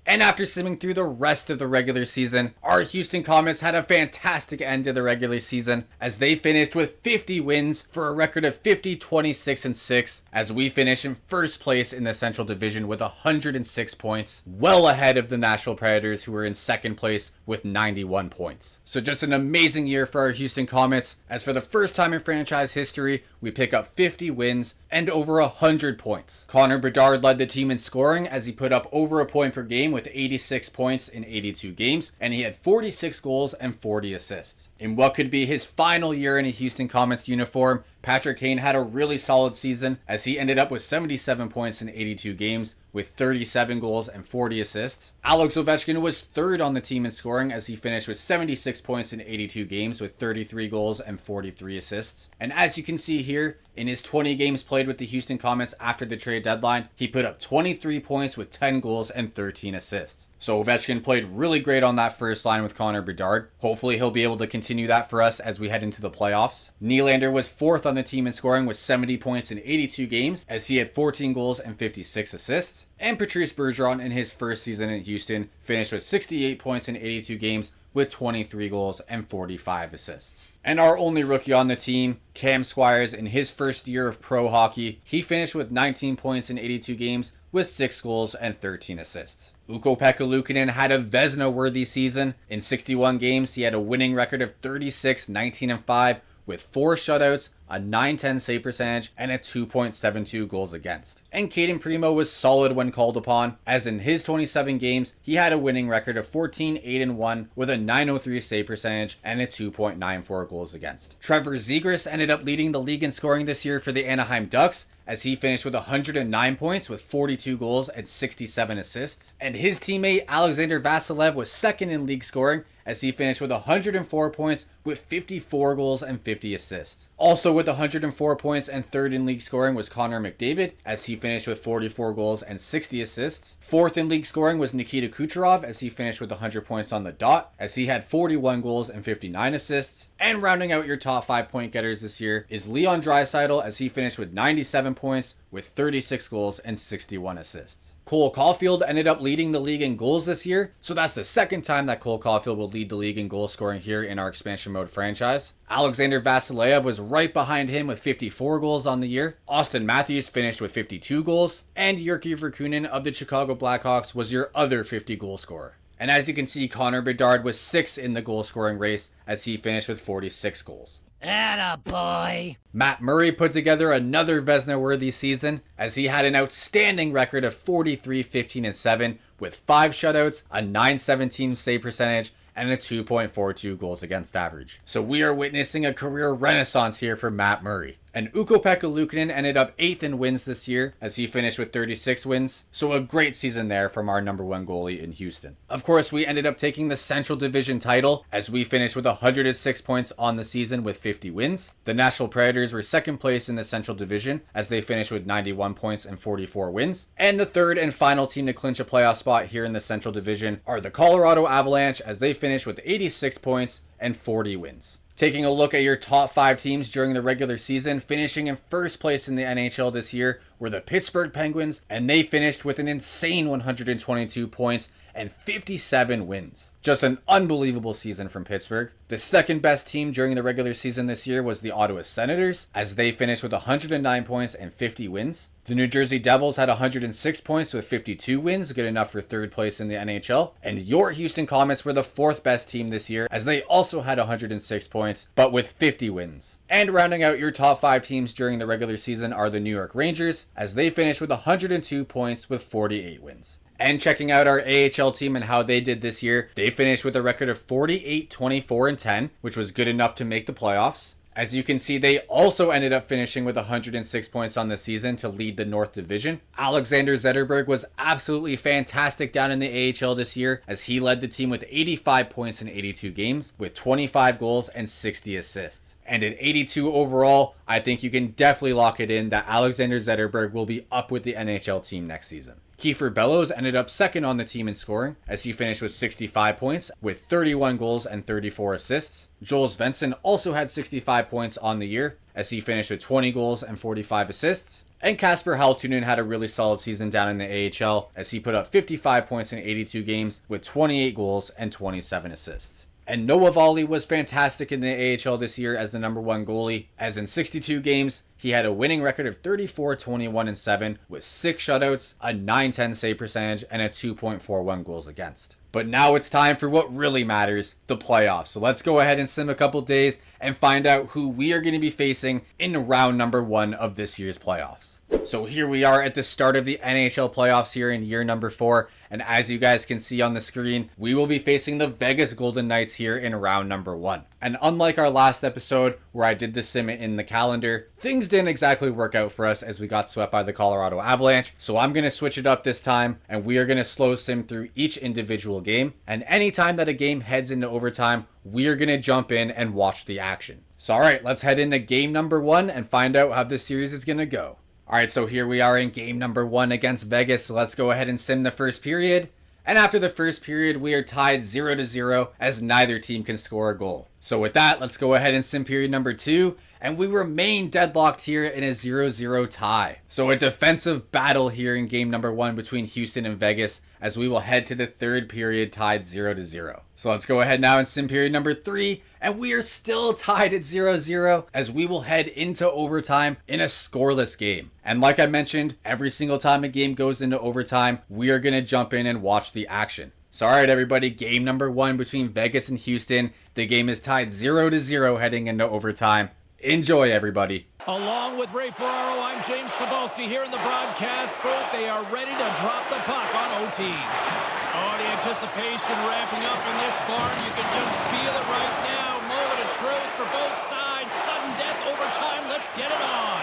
And after simming through the rest of the regular season, our Houston Comets had a fantastic end to the regular season as they finished with 50 wins for a record of 50, 26, and 6 as we finish in first place in the Central Division with 106 points, well ahead of the Nashville Predators who were in second place with 91 points. So just an amazing year for our Houston Comets as for the first time in franchise history, we pick up 50 wins and over 100 points. Connor Bedard led the team in scoring as he put up over a point per game with 86 points in 82 games, and he had 46 goals and 40 assists. In what could be his final year in a Houston Comets uniform, Patrick Kane had a really solid season as he ended up with 77 points in 82 games with 37 goals and 40 assists. Alex Ovechkin was third on the team in scoring as he finished with 76 points in 82 games with 33 goals and 43 assists. And as you can see here, in his 20 games played with the Houston Comets after the trade deadline, he put up 23 points with 10 goals and 13 assists. So Ovechkin played really great on that first line with Connor Bedard. Hopefully he'll be able to continue that for us as we head into the playoffs. Nylander was fourth on the team in scoring with 70 points in 82 games as he had 14 goals and 56 assists. And Patrice Bergeron in his first season in Houston finished with 68 points in 82 games with 23 goals and 45 assists. And our only rookie on the team, Cam Squires, in his first year of pro hockey, he finished with 19 points in 82 games with 6 goals and 13 assists. Ukko-Pekka Luukkonen had a Vezina-worthy season. In 61 games, he had a winning record of 36, 19, and 5 with 4 shutouts, a .910 save percentage, and a 2.72 goals against. And Caden Primo was solid when called upon, as in his 27 games, he had a winning record of 14, 8, and 1 with a .903 save percentage and a 2.94 goals against. Trevor Zegras ended up leading the league in scoring this year for the Anaheim Ducks, as he finished with 109 points with 42 goals and 67 assists. And his teammate Alexander Vasilev was second in league scoring as he finished with 104 points with 54 goals and 50 assists. Also with 104 points and third in league scoring was Connor McDavid as he finished with 44 goals and 60 assists. Fourth in league scoring was Nikita Kucherov as he finished with 100 points on the dot as he had 41 goals and 59 assists. And rounding out your top 5 point getters this year is Leon Draisaitl as he finished with 97 points with 36 goals and 61 assists. Cole Caulfield ended up leading the league in goals this year, so that's the second time that Cole Caulfield will lead the league in goal scoring here in our expansion mode franchise. Alexander Vasilev was right behind him with 54 goals on the year. Austin Matthews finished with 52 goals, and Jyrki Virkunen of the Chicago Blackhawks was your other 50 goal scorer. And as you can see, Connor Bedard was 6th in the goal scoring race as he finished with 46 goals. Attaboy! Matt Murray put together another Vezina-worthy season as he had an outstanding record of 43, 15, and 7 with 5 shutouts, a .917 save percentage, and a 2.42 goals against average. So we are witnessing a career renaissance here for Matt Murray. And Ukko-Pekka Luukkonen ended up 8th in wins this year as he finished with 36 wins. So a great season there from our number 1 goalie in Houston. Of course, we ended up taking the Central Division title as we finished with 106 points on the season with 50 wins. The Nashville Predators were second place in the Central Division as they finished with 91 points and 44 wins. And the third and final team to clinch a playoff spot here in the Central Division are the Colorado Avalanche as they finished with 86 points and 40 wins. Taking a look at your top 5 teams during the regular season, finishing in first place in the NHL this year were the Pittsburgh Penguins, and they finished with an insane 122 points and 57 wins. Just an unbelievable season from Pittsburgh. The second best team during the regular season this year was the Ottawa Senators, as they finished with 109 points and 50 wins. The New Jersey Devils had 106 points with 52 wins, good enough for third place in the NHL. And your Houston Comets were the fourth best team this year, as they also had 106 points, but with 50 wins. And rounding out your top 5 teams during the regular season are the New York Rangers, as they finished with 102 points with 48 wins. And checking out our AHL team and how they did this year, they finished with a record of 48, 24, and 10, which was good enough to make the playoffs. As you can see, they also ended up finishing with 106 points on the season to lead the North Division. Alexander Zetterberg was absolutely fantastic down in the AHL this year as he led the team with 85 points in 82 games with 25 goals and 60 assists. And at 82 overall, I think you can definitely lock it in that Alexander Zetterberg will be up with the NHL team next season. Kiefer Bellows ended up second on the team in scoring as he finished with 65 points with 31 goals and 34 assists. Joel Svensson also had 65 points on the year as he finished with 20 goals and 45 assists. And Kasper Haltunen had a really solid season down in the AHL as he put up 55 points in 82 games with 28 goals and 27 assists. And Noah Volley was fantastic in the AHL this year as the #1 goalie, as in 62 games, he had a winning record of 34-21-7 with 6 shutouts, a .910 save percentage, and a 2.41 goals against. But now it's time for what really matters, the playoffs. So let's go ahead and sim a couple days and find out who we are going to be facing in round number 1 of this year's playoffs. So here we are at the start of the NHL playoffs here in year number 4. And as you guys can see on the screen, we will be facing the Vegas Golden Knights here in round number 1. And unlike our last episode where I did the sim in the calendar, things didn't exactly work out for us as we got swept by the Colorado Avalanche. So I'm going to switch it up this time and we are going to slow sim through each individual game. And anytime that a game heads into overtime, we are going to jump in and watch the action. So alright, let's head into game number 1 and find out how this series is going to go. Alright, so here we are in game number 1 against Vegas. So let's go ahead and sim the first period. And after the first period, we are tied 0-0 as neither team can score a goal. So with that, let's go ahead and sim period number 2. And we remain deadlocked here in a 0-0 tie. So a defensive battle here in game number 1 between Houston and Vegas as we will head to the third period tied 0-0. So let's go ahead now and sim period number 3. And we are still tied at 0-0 as we will head into overtime in a scoreless game. And like I mentioned, every single time a game goes into overtime, we are going to jump in and watch the action. So alright everybody, game number 1 between Vegas and Houston. The game is tied 0-0 heading into overtime. Enjoy everybody. Along with Ray Ferraro, I'm James Cebulski here in the broadcast booth. They are ready to drop the puck on OT. Oh, the anticipation ramping up in this barn. You can just feel it right now. Moment of truth for both sides. Sudden death, overtime. Let's get it on.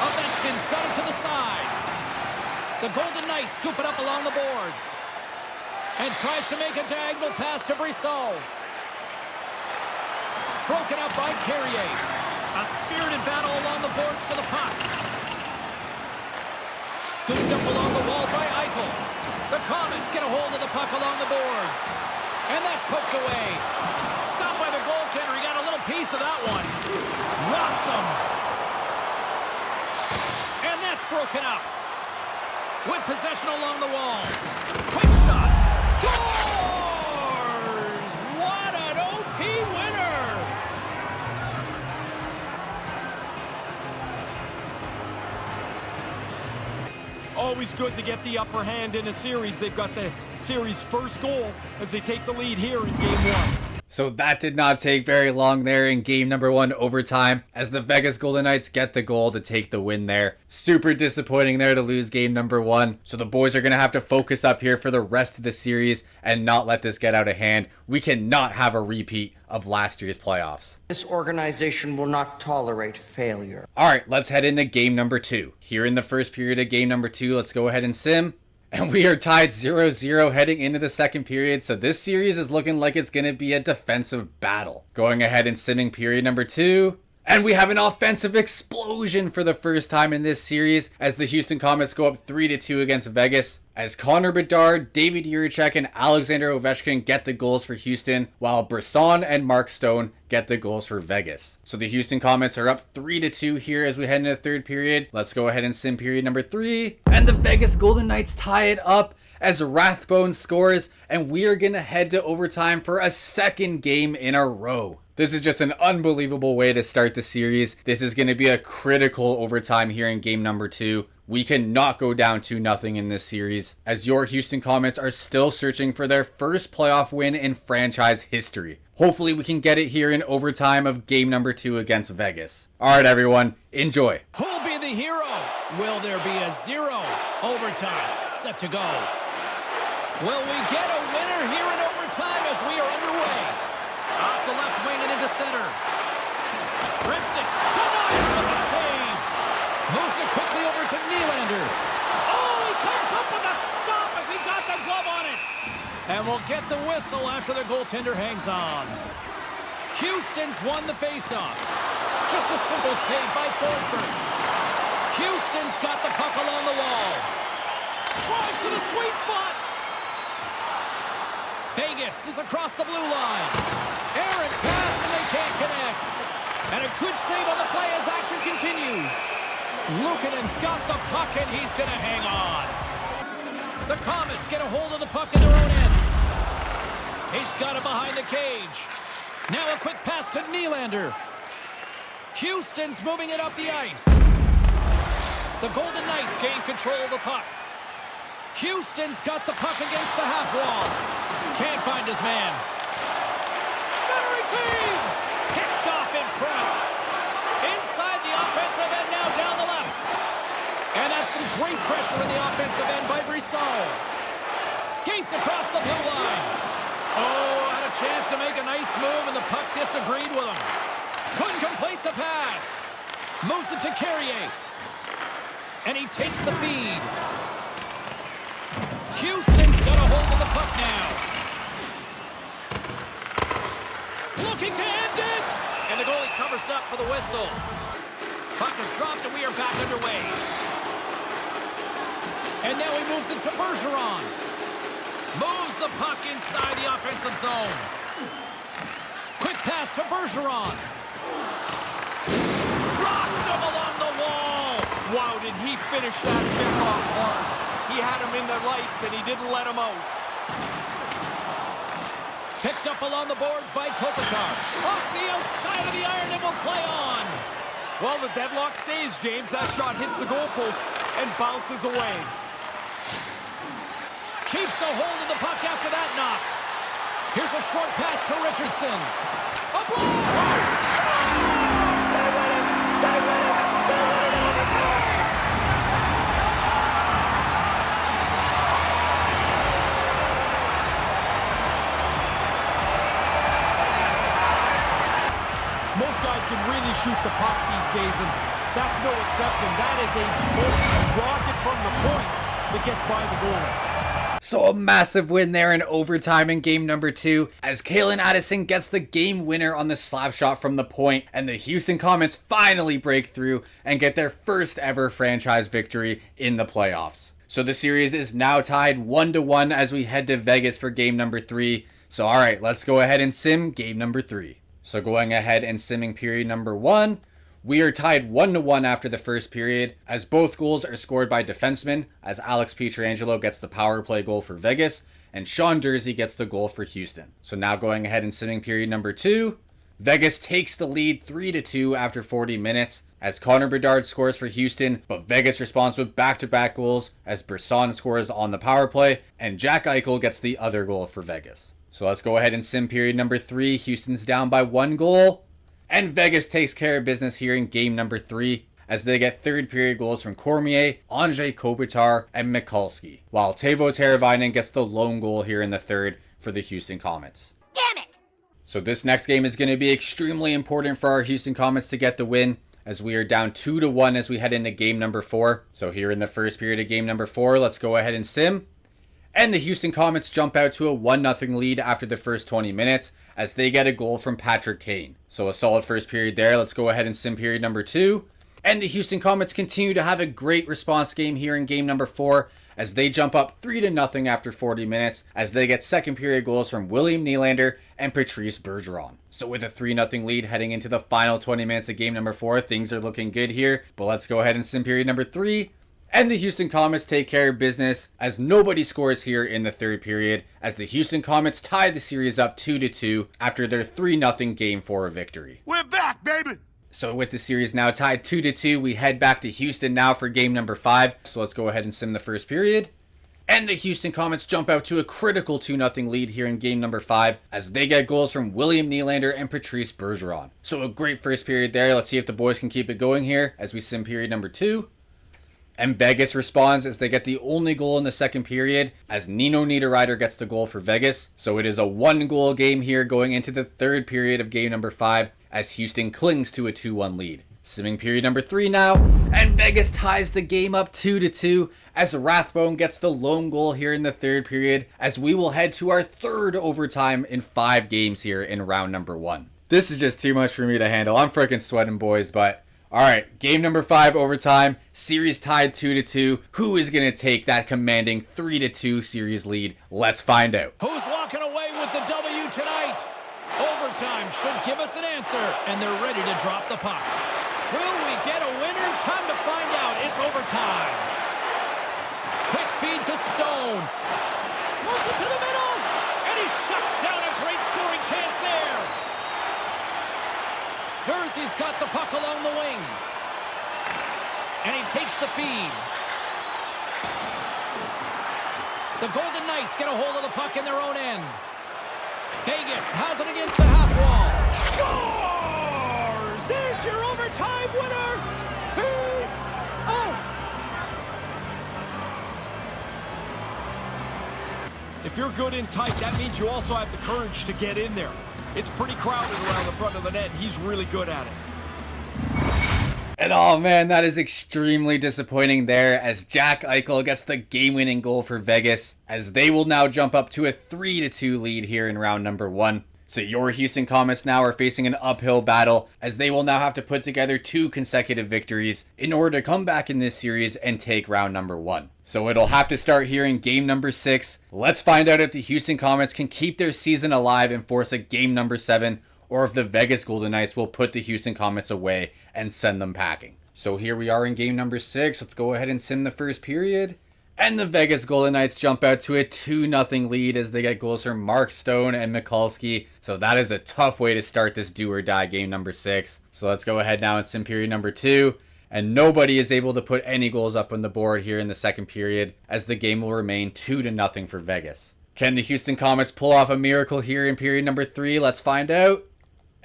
Ovechkin's got it to the side. The Golden Knights scoop it up along the boards. And tries to make a diagonal pass to Brissot. Broken up by Carrier. A spirited battle along the boards for the puck. Scooped up along the wall by Eichel. The Comets get a hold of the puck along the boards. And that's poked away. Stopped by the goaltender. He got a little piece of that one. Rocks him. And that's broken up. With possession along the wall. Quick shot. Scores! What an OT winner! Always good to get the upper hand in a series. They've got the series' first goal as they take the lead here in game 1. So that did not take very long there in game number 1 overtime as the Vegas Golden Knights get the goal to take the win there. Super disappointing there to lose game number 1. So the boys are going to have to focus up here for the rest of the series and not let this get out of hand. We cannot have a repeat of last year's playoffs. This organization will not tolerate failure. Alright, let's head into game number 2. Here in the first period of game number 2, let's go ahead and sim. And we are tied 0-0 heading into the second period, so this series is looking like it's going to be a defensive battle. Going ahead and simming period number 2. And we have an offensive explosion for the first time in this series as the Houston Comets go up 3-2 against Vegas. As Connor Bedard, David Jiricek, and Alexander Ovechkin get the goals for Houston, while Brisson and Mark Stone get the goals for Vegas. So the Houston Comets are up 3-2 here as we head into the third period. Let's go ahead and sim period number 3. And the Vegas Golden Knights tie it up as Rathbone scores, and we are going to head to overtime for a second game in a row. This is just an unbelievable way to start the series. This is going to be a critical overtime here in game number 2. We cannot go down 2-0 in this series, as your Houston Comets are still searching for their first playoff win in franchise history. Hopefully we can get it here in overtime of game number 2 against Vegas. Alright everyone, enjoy. Who'll be the hero? Will there be a 0? Overtime set to go. Will we get a winner here in overtime as we are underway? Off the left wing and into center. Rips it. Denies it with the save. Moves it quickly over to Nylander. Oh, he comes up with a stop as he got the glove on it. And we'll get the whistle after the goaltender hangs on. Houston's won the faceoff. Just a simple save by Forsberg. Houston's got the puck along the wall. Drives to the sweet spot. Vegas is across the blue line. Errant pass and they can't connect. And a good save on the play as action continues. Luukkonen's got the puck and he's going to hang on. The Comets get a hold of the puck in their own end. He's got it behind the cage. Now a quick pass to Nylander. Houston's moving it up the ice. The Golden Knights gain control of the puck. Houston's got the puck against the half wall. Can't find his man. Centering feed! Picked off in front. Inside the offensive end now down the left. And that's some great pressure in the offensive end by Brisson. Skates across the blue line. Oh, had a chance to make a nice move and the puck disagreed with him. Couldn't complete the pass. Moves it to Carrier. And he takes the feed. Houston's got a hold of the puck now. Looking to end it! And the goalie covers up for the whistle. Puck is dropped and we are back underway. And now he moves it to Bergeron. Moves the puck inside the offensive zone. Quick pass to Bergeron. Rocked him along the wall. Wow, did he finish that check off hard. He had him in the lights and he didn't let him out. Picked up along the boards by Kopitar. Off the outside of the iron and will play on. Well, the deadlock stays, James. That shot hits the goalpost and bounces away. Keeps a hold of the puck after that knock. Here's a short pass to Richardson. A block! Most guys can really shoot the puck these days, and that's no exception. That is a rocket from the point that gets by the goalie. So a massive win there in overtime in game number 2 as Kalen Addison gets the game winner on the slap shot from the point, and the Houston Comets finally break through and get their first ever franchise victory in the playoffs. So the series is now tied 1-1 as we head to Vegas for game number 3. So alright, let's go ahead and sim game number 3. So going ahead and simming period number 1, we are tied 1-1 after the first period, as both goals are scored by defensemen, as Alex Pietrangelo gets the power play goal for Vegas, and Sean Durzi gets the goal for Houston. So now going ahead and simming period number 2, Vegas takes the lead 3-2 after 40 minutes, as Connor Bedard scores for Houston, but Vegas responds with back-to-back goals, as Brisson scores on the power play, and Jack Eichel gets the other goal for Vegas. So let's go ahead and sim period number 3, Houston's down by 1 goal. And Vegas takes care of business here in game number 3 as they get third period goals from Cormier, Andrei Kopitar, and Mikulski, while Teuvo Teravainen gets the lone goal here in the third for the Houston Comets. Damn it! So this next game is going to be extremely important for our Houston Comets to get the win, as we are down 2-1 as we head into game number 4. So here in the first period of game number 4, let's go ahead and sim. And the Houston Comets jump out to a 1-0 lead after the first 20 minutes as they get a goal from Patrick Kane. So a solid first period there. Let's go ahead and sim period number 2. And the Houston Comets continue to have a great response game here in game number 4 as they jump up 3-0 after 40 minutes as they get second period goals from William Nylander and Patrice Bergeron. So with a 3-0 lead heading into the final 20 minutes of game number 4, things are looking good here. But let's go ahead and sim period number 3. And the Houston Comets take care of business as nobody scores here in the third period as the Houston Comets tie the series up 2-2 after their 3-0 game 4 victory. We're back, baby! So with the series now tied 2-2, we head back to Houston now for game number 5. So let's go ahead and sim the first period. And the Houston Comets jump out to a critical 2-0 lead here in game number 5 as they get goals from William Nylander and Patrice Bergeron. So a great first period there. Let's see if the boys can keep it going here as we sim period number 2. And Vegas responds as they get the only goal in the second period as Nino Niederreiter gets the goal for Vegas. So it is a 1-goal game here going into the third period of game number 5 as Houston clings to a 2-1 lead. Simming period number 3 now, and Vegas ties the game up 2-2 as Rathbone gets the lone goal here in the third period as we will head to our third overtime in 5 games here in round number 1. This is just too much for me to handle. I'm freaking sweating, boys, but all right, game number 5, overtime. Series tied 2-2. Who is going to take that commanding 3-2 series lead? Let's find out. Who's walking away with the W tonight? Overtime should give us an answer, and they're ready to drop the puck. Will we get a winner? Time to find out. It's overtime. Quick feed to Stone. Moves it to the middle, and he shuts down a great scoring chance there. Jersey's got the puck along the wing. And he takes the feed. The Golden Knights get a hold of the puck in their own end. Vegas has it against the half wall. Scores! There's your overtime winner. He's out. If you're good and tight, that means you also have the courage to get in there. It's pretty crowded around the front of the net, and he's really good at it. And oh man, that is extremely disappointing there as Jack Eichel gets the game-winning goal for Vegas, as they will now jump up to a 3-2 lead here in round number 1. So your Houston Comets now are facing an uphill battle, as they will now have to put together 2 consecutive victories in order to come back in this series and take round number 1. So it'll have to start here in game number 6. Let's find out if the Houston Comets can keep their season alive and force a game number 7, or if the Vegas Golden Knights will put the Houston Comets away and send them packing. So here we are in game number 6. Let's go ahead and sim the first period. And the Vegas Golden Knights jump out to a 2-0 lead as they get goals from Mark Stone and Mikulski. So that is a tough way to start this do or die game number 6. So let's go ahead now and sim period number 2. And nobody is able to put any goals up on the board here in the second period, as the game will remain 2-0 for Vegas. Can the Houston Comets pull off a miracle here in period number 3? Let's find out.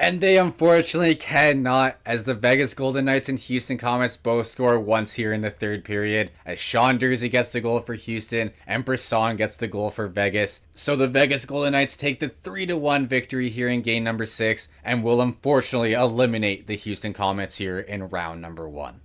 And they unfortunately cannot, as the Vegas Golden Knights and Houston Comets both score once here in the third period, as Sean Durzi gets the goal for Houston and Brisson gets the goal for Vegas. So the Vegas Golden Knights take the 3-1 victory here in game number 6 and will unfortunately eliminate the Houston Comets here in round number 1.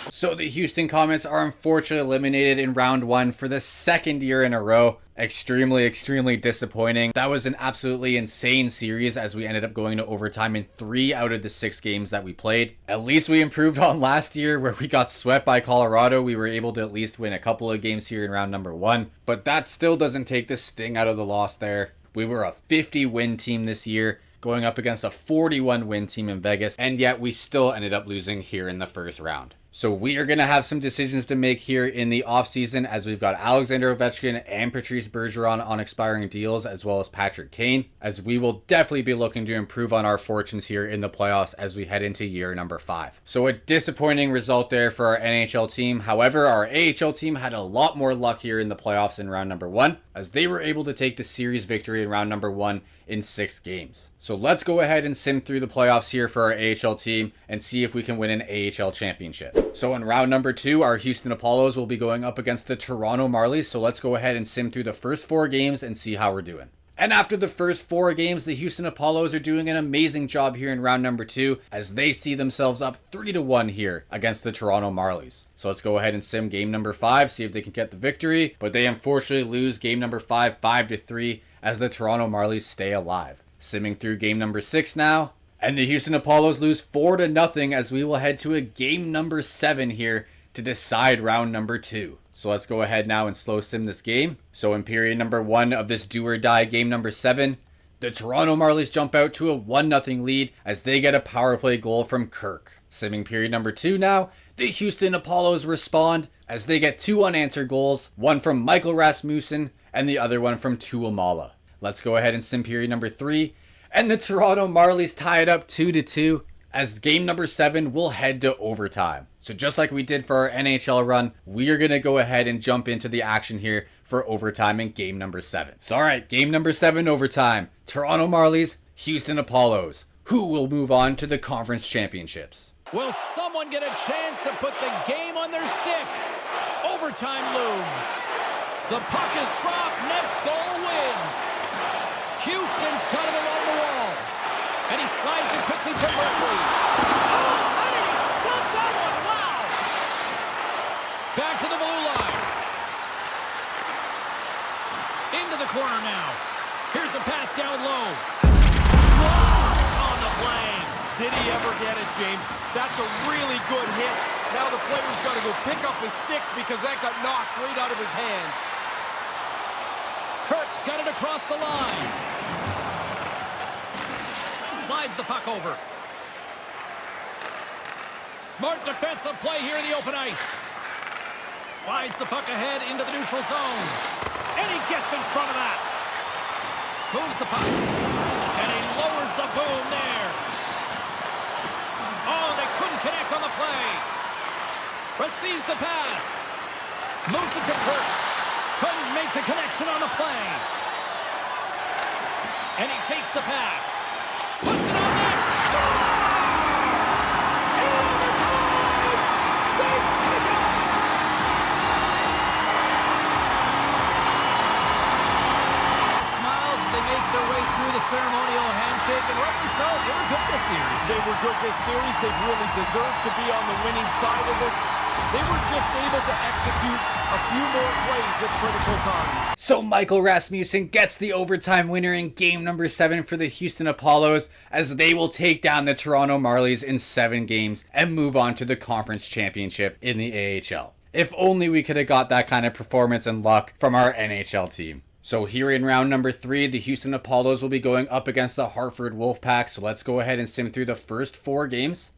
So the Houston Comets are unfortunately eliminated in round 1 for the second year in a row. Extremely disappointing. That was an absolutely insane series, as we ended up going to overtime in 3 out of the 6 games that we played. At least we improved on last year where we got swept by Colorado. We were able to at least win a couple of games here in round number 1. But that still doesn't take the sting out of the loss there. We were a 50-win team this year, going up against a 41-win team in Vegas, and yet we still ended up losing here in the first round. So we are going to have some decisions to make here in the offseason, as we've got Alexander Ovechkin and Patrice Bergeron on expiring deals, as well as Patrick Kane, as we will definitely be looking to improve on our fortunes here in the playoffs as we head into year number 5. So a disappointing result there for our NHL team. However, our AHL team had a lot more luck here in the playoffs in round number 1, as they were able to take the series victory in round number 1 in 6 games. So let's go ahead and sim through the playoffs here for our AHL team and see if we can win an AHL championship. So in round number 2, our Houston Apollos will be going up against the Toronto Marlies. So let's go ahead and sim through the first 4 games and see how we're doing. And after the first 4 games, the Houston Apollos are doing an amazing job here in round number 2, as they see themselves up 3-1 here against the Toronto Marlies. So let's go ahead and sim game number 5, see if they can get the victory. But they unfortunately lose game number 5, 5-3, as the Toronto Marlies stay alive. Simming through game number 6 now. And the Houston Apollos lose 4-0, as we will head to a game number 7 here to decide round number 2. So let's go ahead now and slow sim this game. So in period number 1 of this do or die game number 7, the Toronto Marlies jump out to a 1-0 lead as they get a power play goal from Kirk. Simming period number 2 now, the Houston Apollos respond as they get 2 unanswered goals, one from Michael Rasmussen and the other one from Tuamala. Let's go ahead and sim period number 3, and the Toronto Marlies tie it up 2-2, as game number 7 will head to overtime. So just like we did for our NHL run, we are going to go ahead and jump into the action here for overtime in game number 7. So alright, game number 7 overtime. Toronto Marlies, Houston Apollos. Who will move on to the conference championships? Will someone get a chance to put the game on their stick? Overtime looms. The puck is dropped. Next goal wins. Houston's got it along the wall. And he slides it quickly to Berkeley. Oh, how did he stop that one? Wow. Back to the blue line. now. Here's a pass down low. Blocked on the play. Did he ever get it, James? That's a really good hit. Now the player's got to go pick up his stick because that got knocked right out of his hands. Kirk's got it across the line. Slides the puck over. Smart defensive play here in the open ice. Slides the puck ahead into the neutral zone. And he gets in front of that. Moves the puck. And he lowers the boom there. Oh, they couldn't connect on the play. Receives the pass. Moves it to Kirk. Couldn't make the connection on the play. And he takes the pass. Puts it on there. In overtime! They take it! Smiles, they make their way through the ceremonial handshake, and rightly so. They were good this series. They were good this series. They've really deserved to be on the winning side of this. They were just able to execute a few more plays at critical times. So Michael Rasmussen gets the overtime winner in game number 7 for the Houston Apollos, as they will take down the Toronto Marlies in 7 games and move on to the conference championship in the AHL. If only we could have got that kind of performance and luck from our NHL team. So here in round number 3, the Houston Apollos will be going up against the Hartford Wolfpack. So let's go ahead and sim through the first 4 games.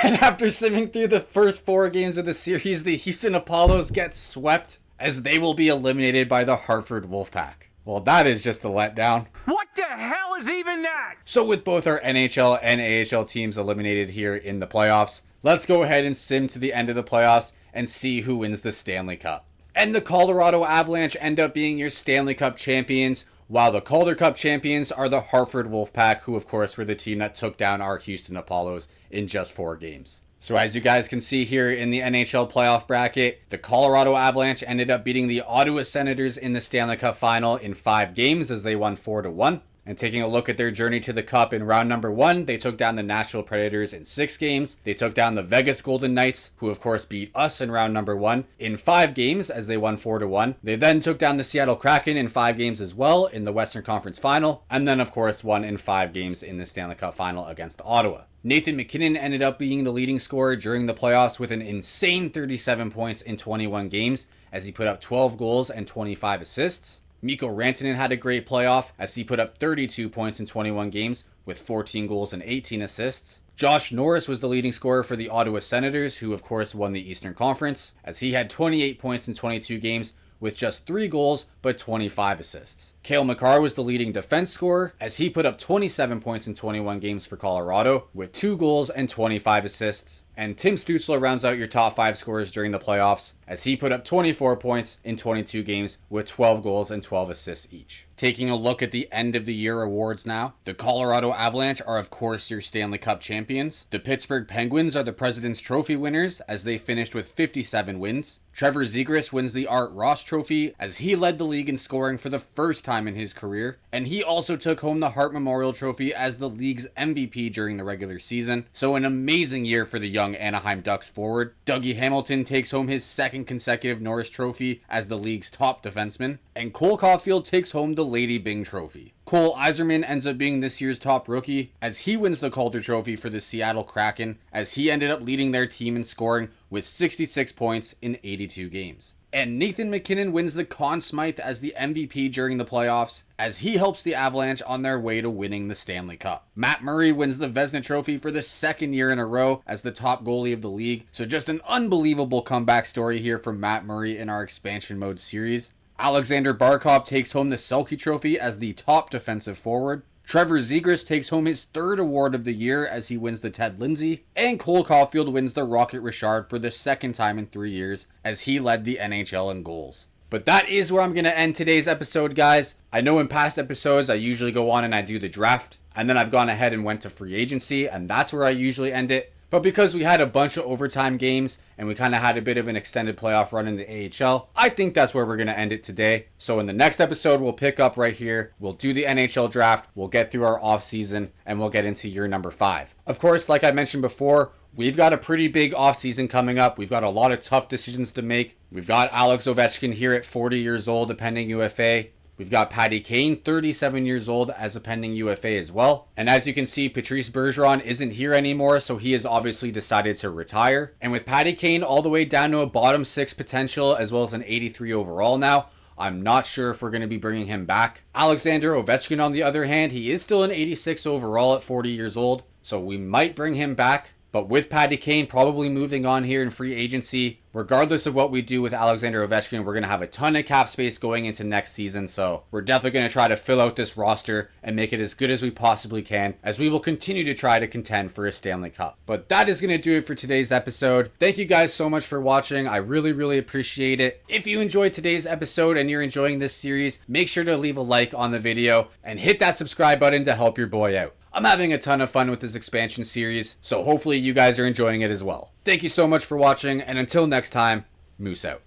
And after simming through the first 4 games of the series, the Houston Apollos get swept as they will be eliminated by the Hartford Wolfpack. Well, that is just a letdown. What the hell is even that? So with both our NHL and AHL teams eliminated here in the playoffs, let's go ahead and sim to the end of the playoffs and see who wins the Stanley Cup. And the Colorado Avalanche end up being your Stanley Cup champions, while the Calder Cup champions are the Hartford Wolfpack, who of course were the team that took down our Houston Apollos in just 4 games. So as you guys can see here in the NHL playoff bracket, the Colorado Avalanche ended up beating the Ottawa Senators in the Stanley Cup final in 5 games as they won 4-1. And taking a look at their journey to the Cup in round number 1, they took down the Nashville Predators in 6 games. They took down the Vegas Golden Knights, who of course beat us in round number 1, in 5 games as they won 4-1. They then took down the Seattle Kraken in 5 games as well in the Western Conference Final, and then of course won in 5 games in the Stanley Cup Final against Ottawa. Nathan MacKinnon ended up being the leading scorer during the playoffs with an insane 37 points in 21 games as he put up 12 goals and 25 assists. Mikko Rantanen had a great playoff as he put up 32 points in 21 games with 14 goals and 18 assists. Josh Norris was the leading scorer for the Ottawa Senators, who of course won the Eastern Conference, as he had 28 points in 22 games with just 3 goals but 25 assists. Cale Makar was the leading defense scorer as he put up 27 points in 21 games for Colorado with 2 goals and 25 assists. And Tim Stützle rounds out your top 5 scorers during the playoffs as he put up 24 points in 22 games with 12 goals and 12 assists each. Taking a look at the end of the year awards now, the Colorado Avalanche are of course your Stanley Cup champions. The Pittsburgh Penguins are the President's Trophy winners as they finished with 57 wins. Trevor Zegras wins the Art Ross Trophy as he led the league in scoring for the first time in his career. And he also took home the Hart Memorial Trophy as the league's MVP during the regular season. So an amazing year for the young Anaheim Ducks forward. Dougie Hamilton takes home his 2nd consecutive Norris Trophy as the league's top defenseman. And Cole Caulfield takes home the Lady Byng Trophy. Cole Yzerman ends up being this year's top rookie as he wins the Calder Trophy for the Seattle Kraken as he ended up leading their team in scoring with 66 points in 82 games. And Nathan MacKinnon wins the Conn Smythe as the MVP during the playoffs as he helps the Avalanche on their way to winning the Stanley Cup. Matt Murray wins the Vezina Trophy for the 2nd year in a row as the top goalie of the league. So just an unbelievable comeback story here from Matt Murray in our expansion mode series. Alexander Barkov takes home the Selke Trophy as the top defensive forward. Trevor Zegras takes home his 3rd award of the year as he wins the Ted Lindsay. And Cole Caulfield wins the Rocket Richard for the 2nd time in 3 years as he led the NHL in goals. But that is where I'm going to end today's episode, guys. I know in past episodes I usually go on and I do the draft, and then I've gone ahead and went to free agency, and that's where I usually end it. But because we had a bunch of overtime games and we kind of had a bit of an extended playoff run in the AHL, I think that's where we're going to end it today. So in the next episode, we'll pick up right here. We'll do the NHL draft. We'll get through our off season and we'll get into year number 5. Of course, like I mentioned before, we've got a pretty big off season coming up. We've got a lot of tough decisions to make. We've got Alex Ovechkin here at 40 years old, a pending UFA. We've got Patty Kane, 37 years old, as a pending UFA as well. And as you can see, Patrice Bergeron isn't here anymore, so he has obviously decided to retire. And with Patty Kane all the way down to a bottom 6 potential, as well as an 83 overall now, I'm not sure if we're going to be bringing him back. Alexander Ovechkin, on the other hand, he is still an 86 overall at 40 years old, so we might bring him back. But with Patty Kane probably moving on here in free agency, regardless of what we do with Alexander Ovechkin, we're going to have a ton of cap space going into next season. So we're definitely going to try to fill out this roster and make it as good as we possibly can, as we will continue to try to contend for a Stanley Cup. But that is going to do it for today's episode. Thank you guys so much for watching. I really appreciate it. If you enjoyed today's episode and you're enjoying this series, make sure to leave a like on the video and hit that subscribe button to help your boy out. I'm having a ton of fun with this expansion series, so hopefully you guys are enjoying it as well. Thank you so much for watching, and until next time, Moose out.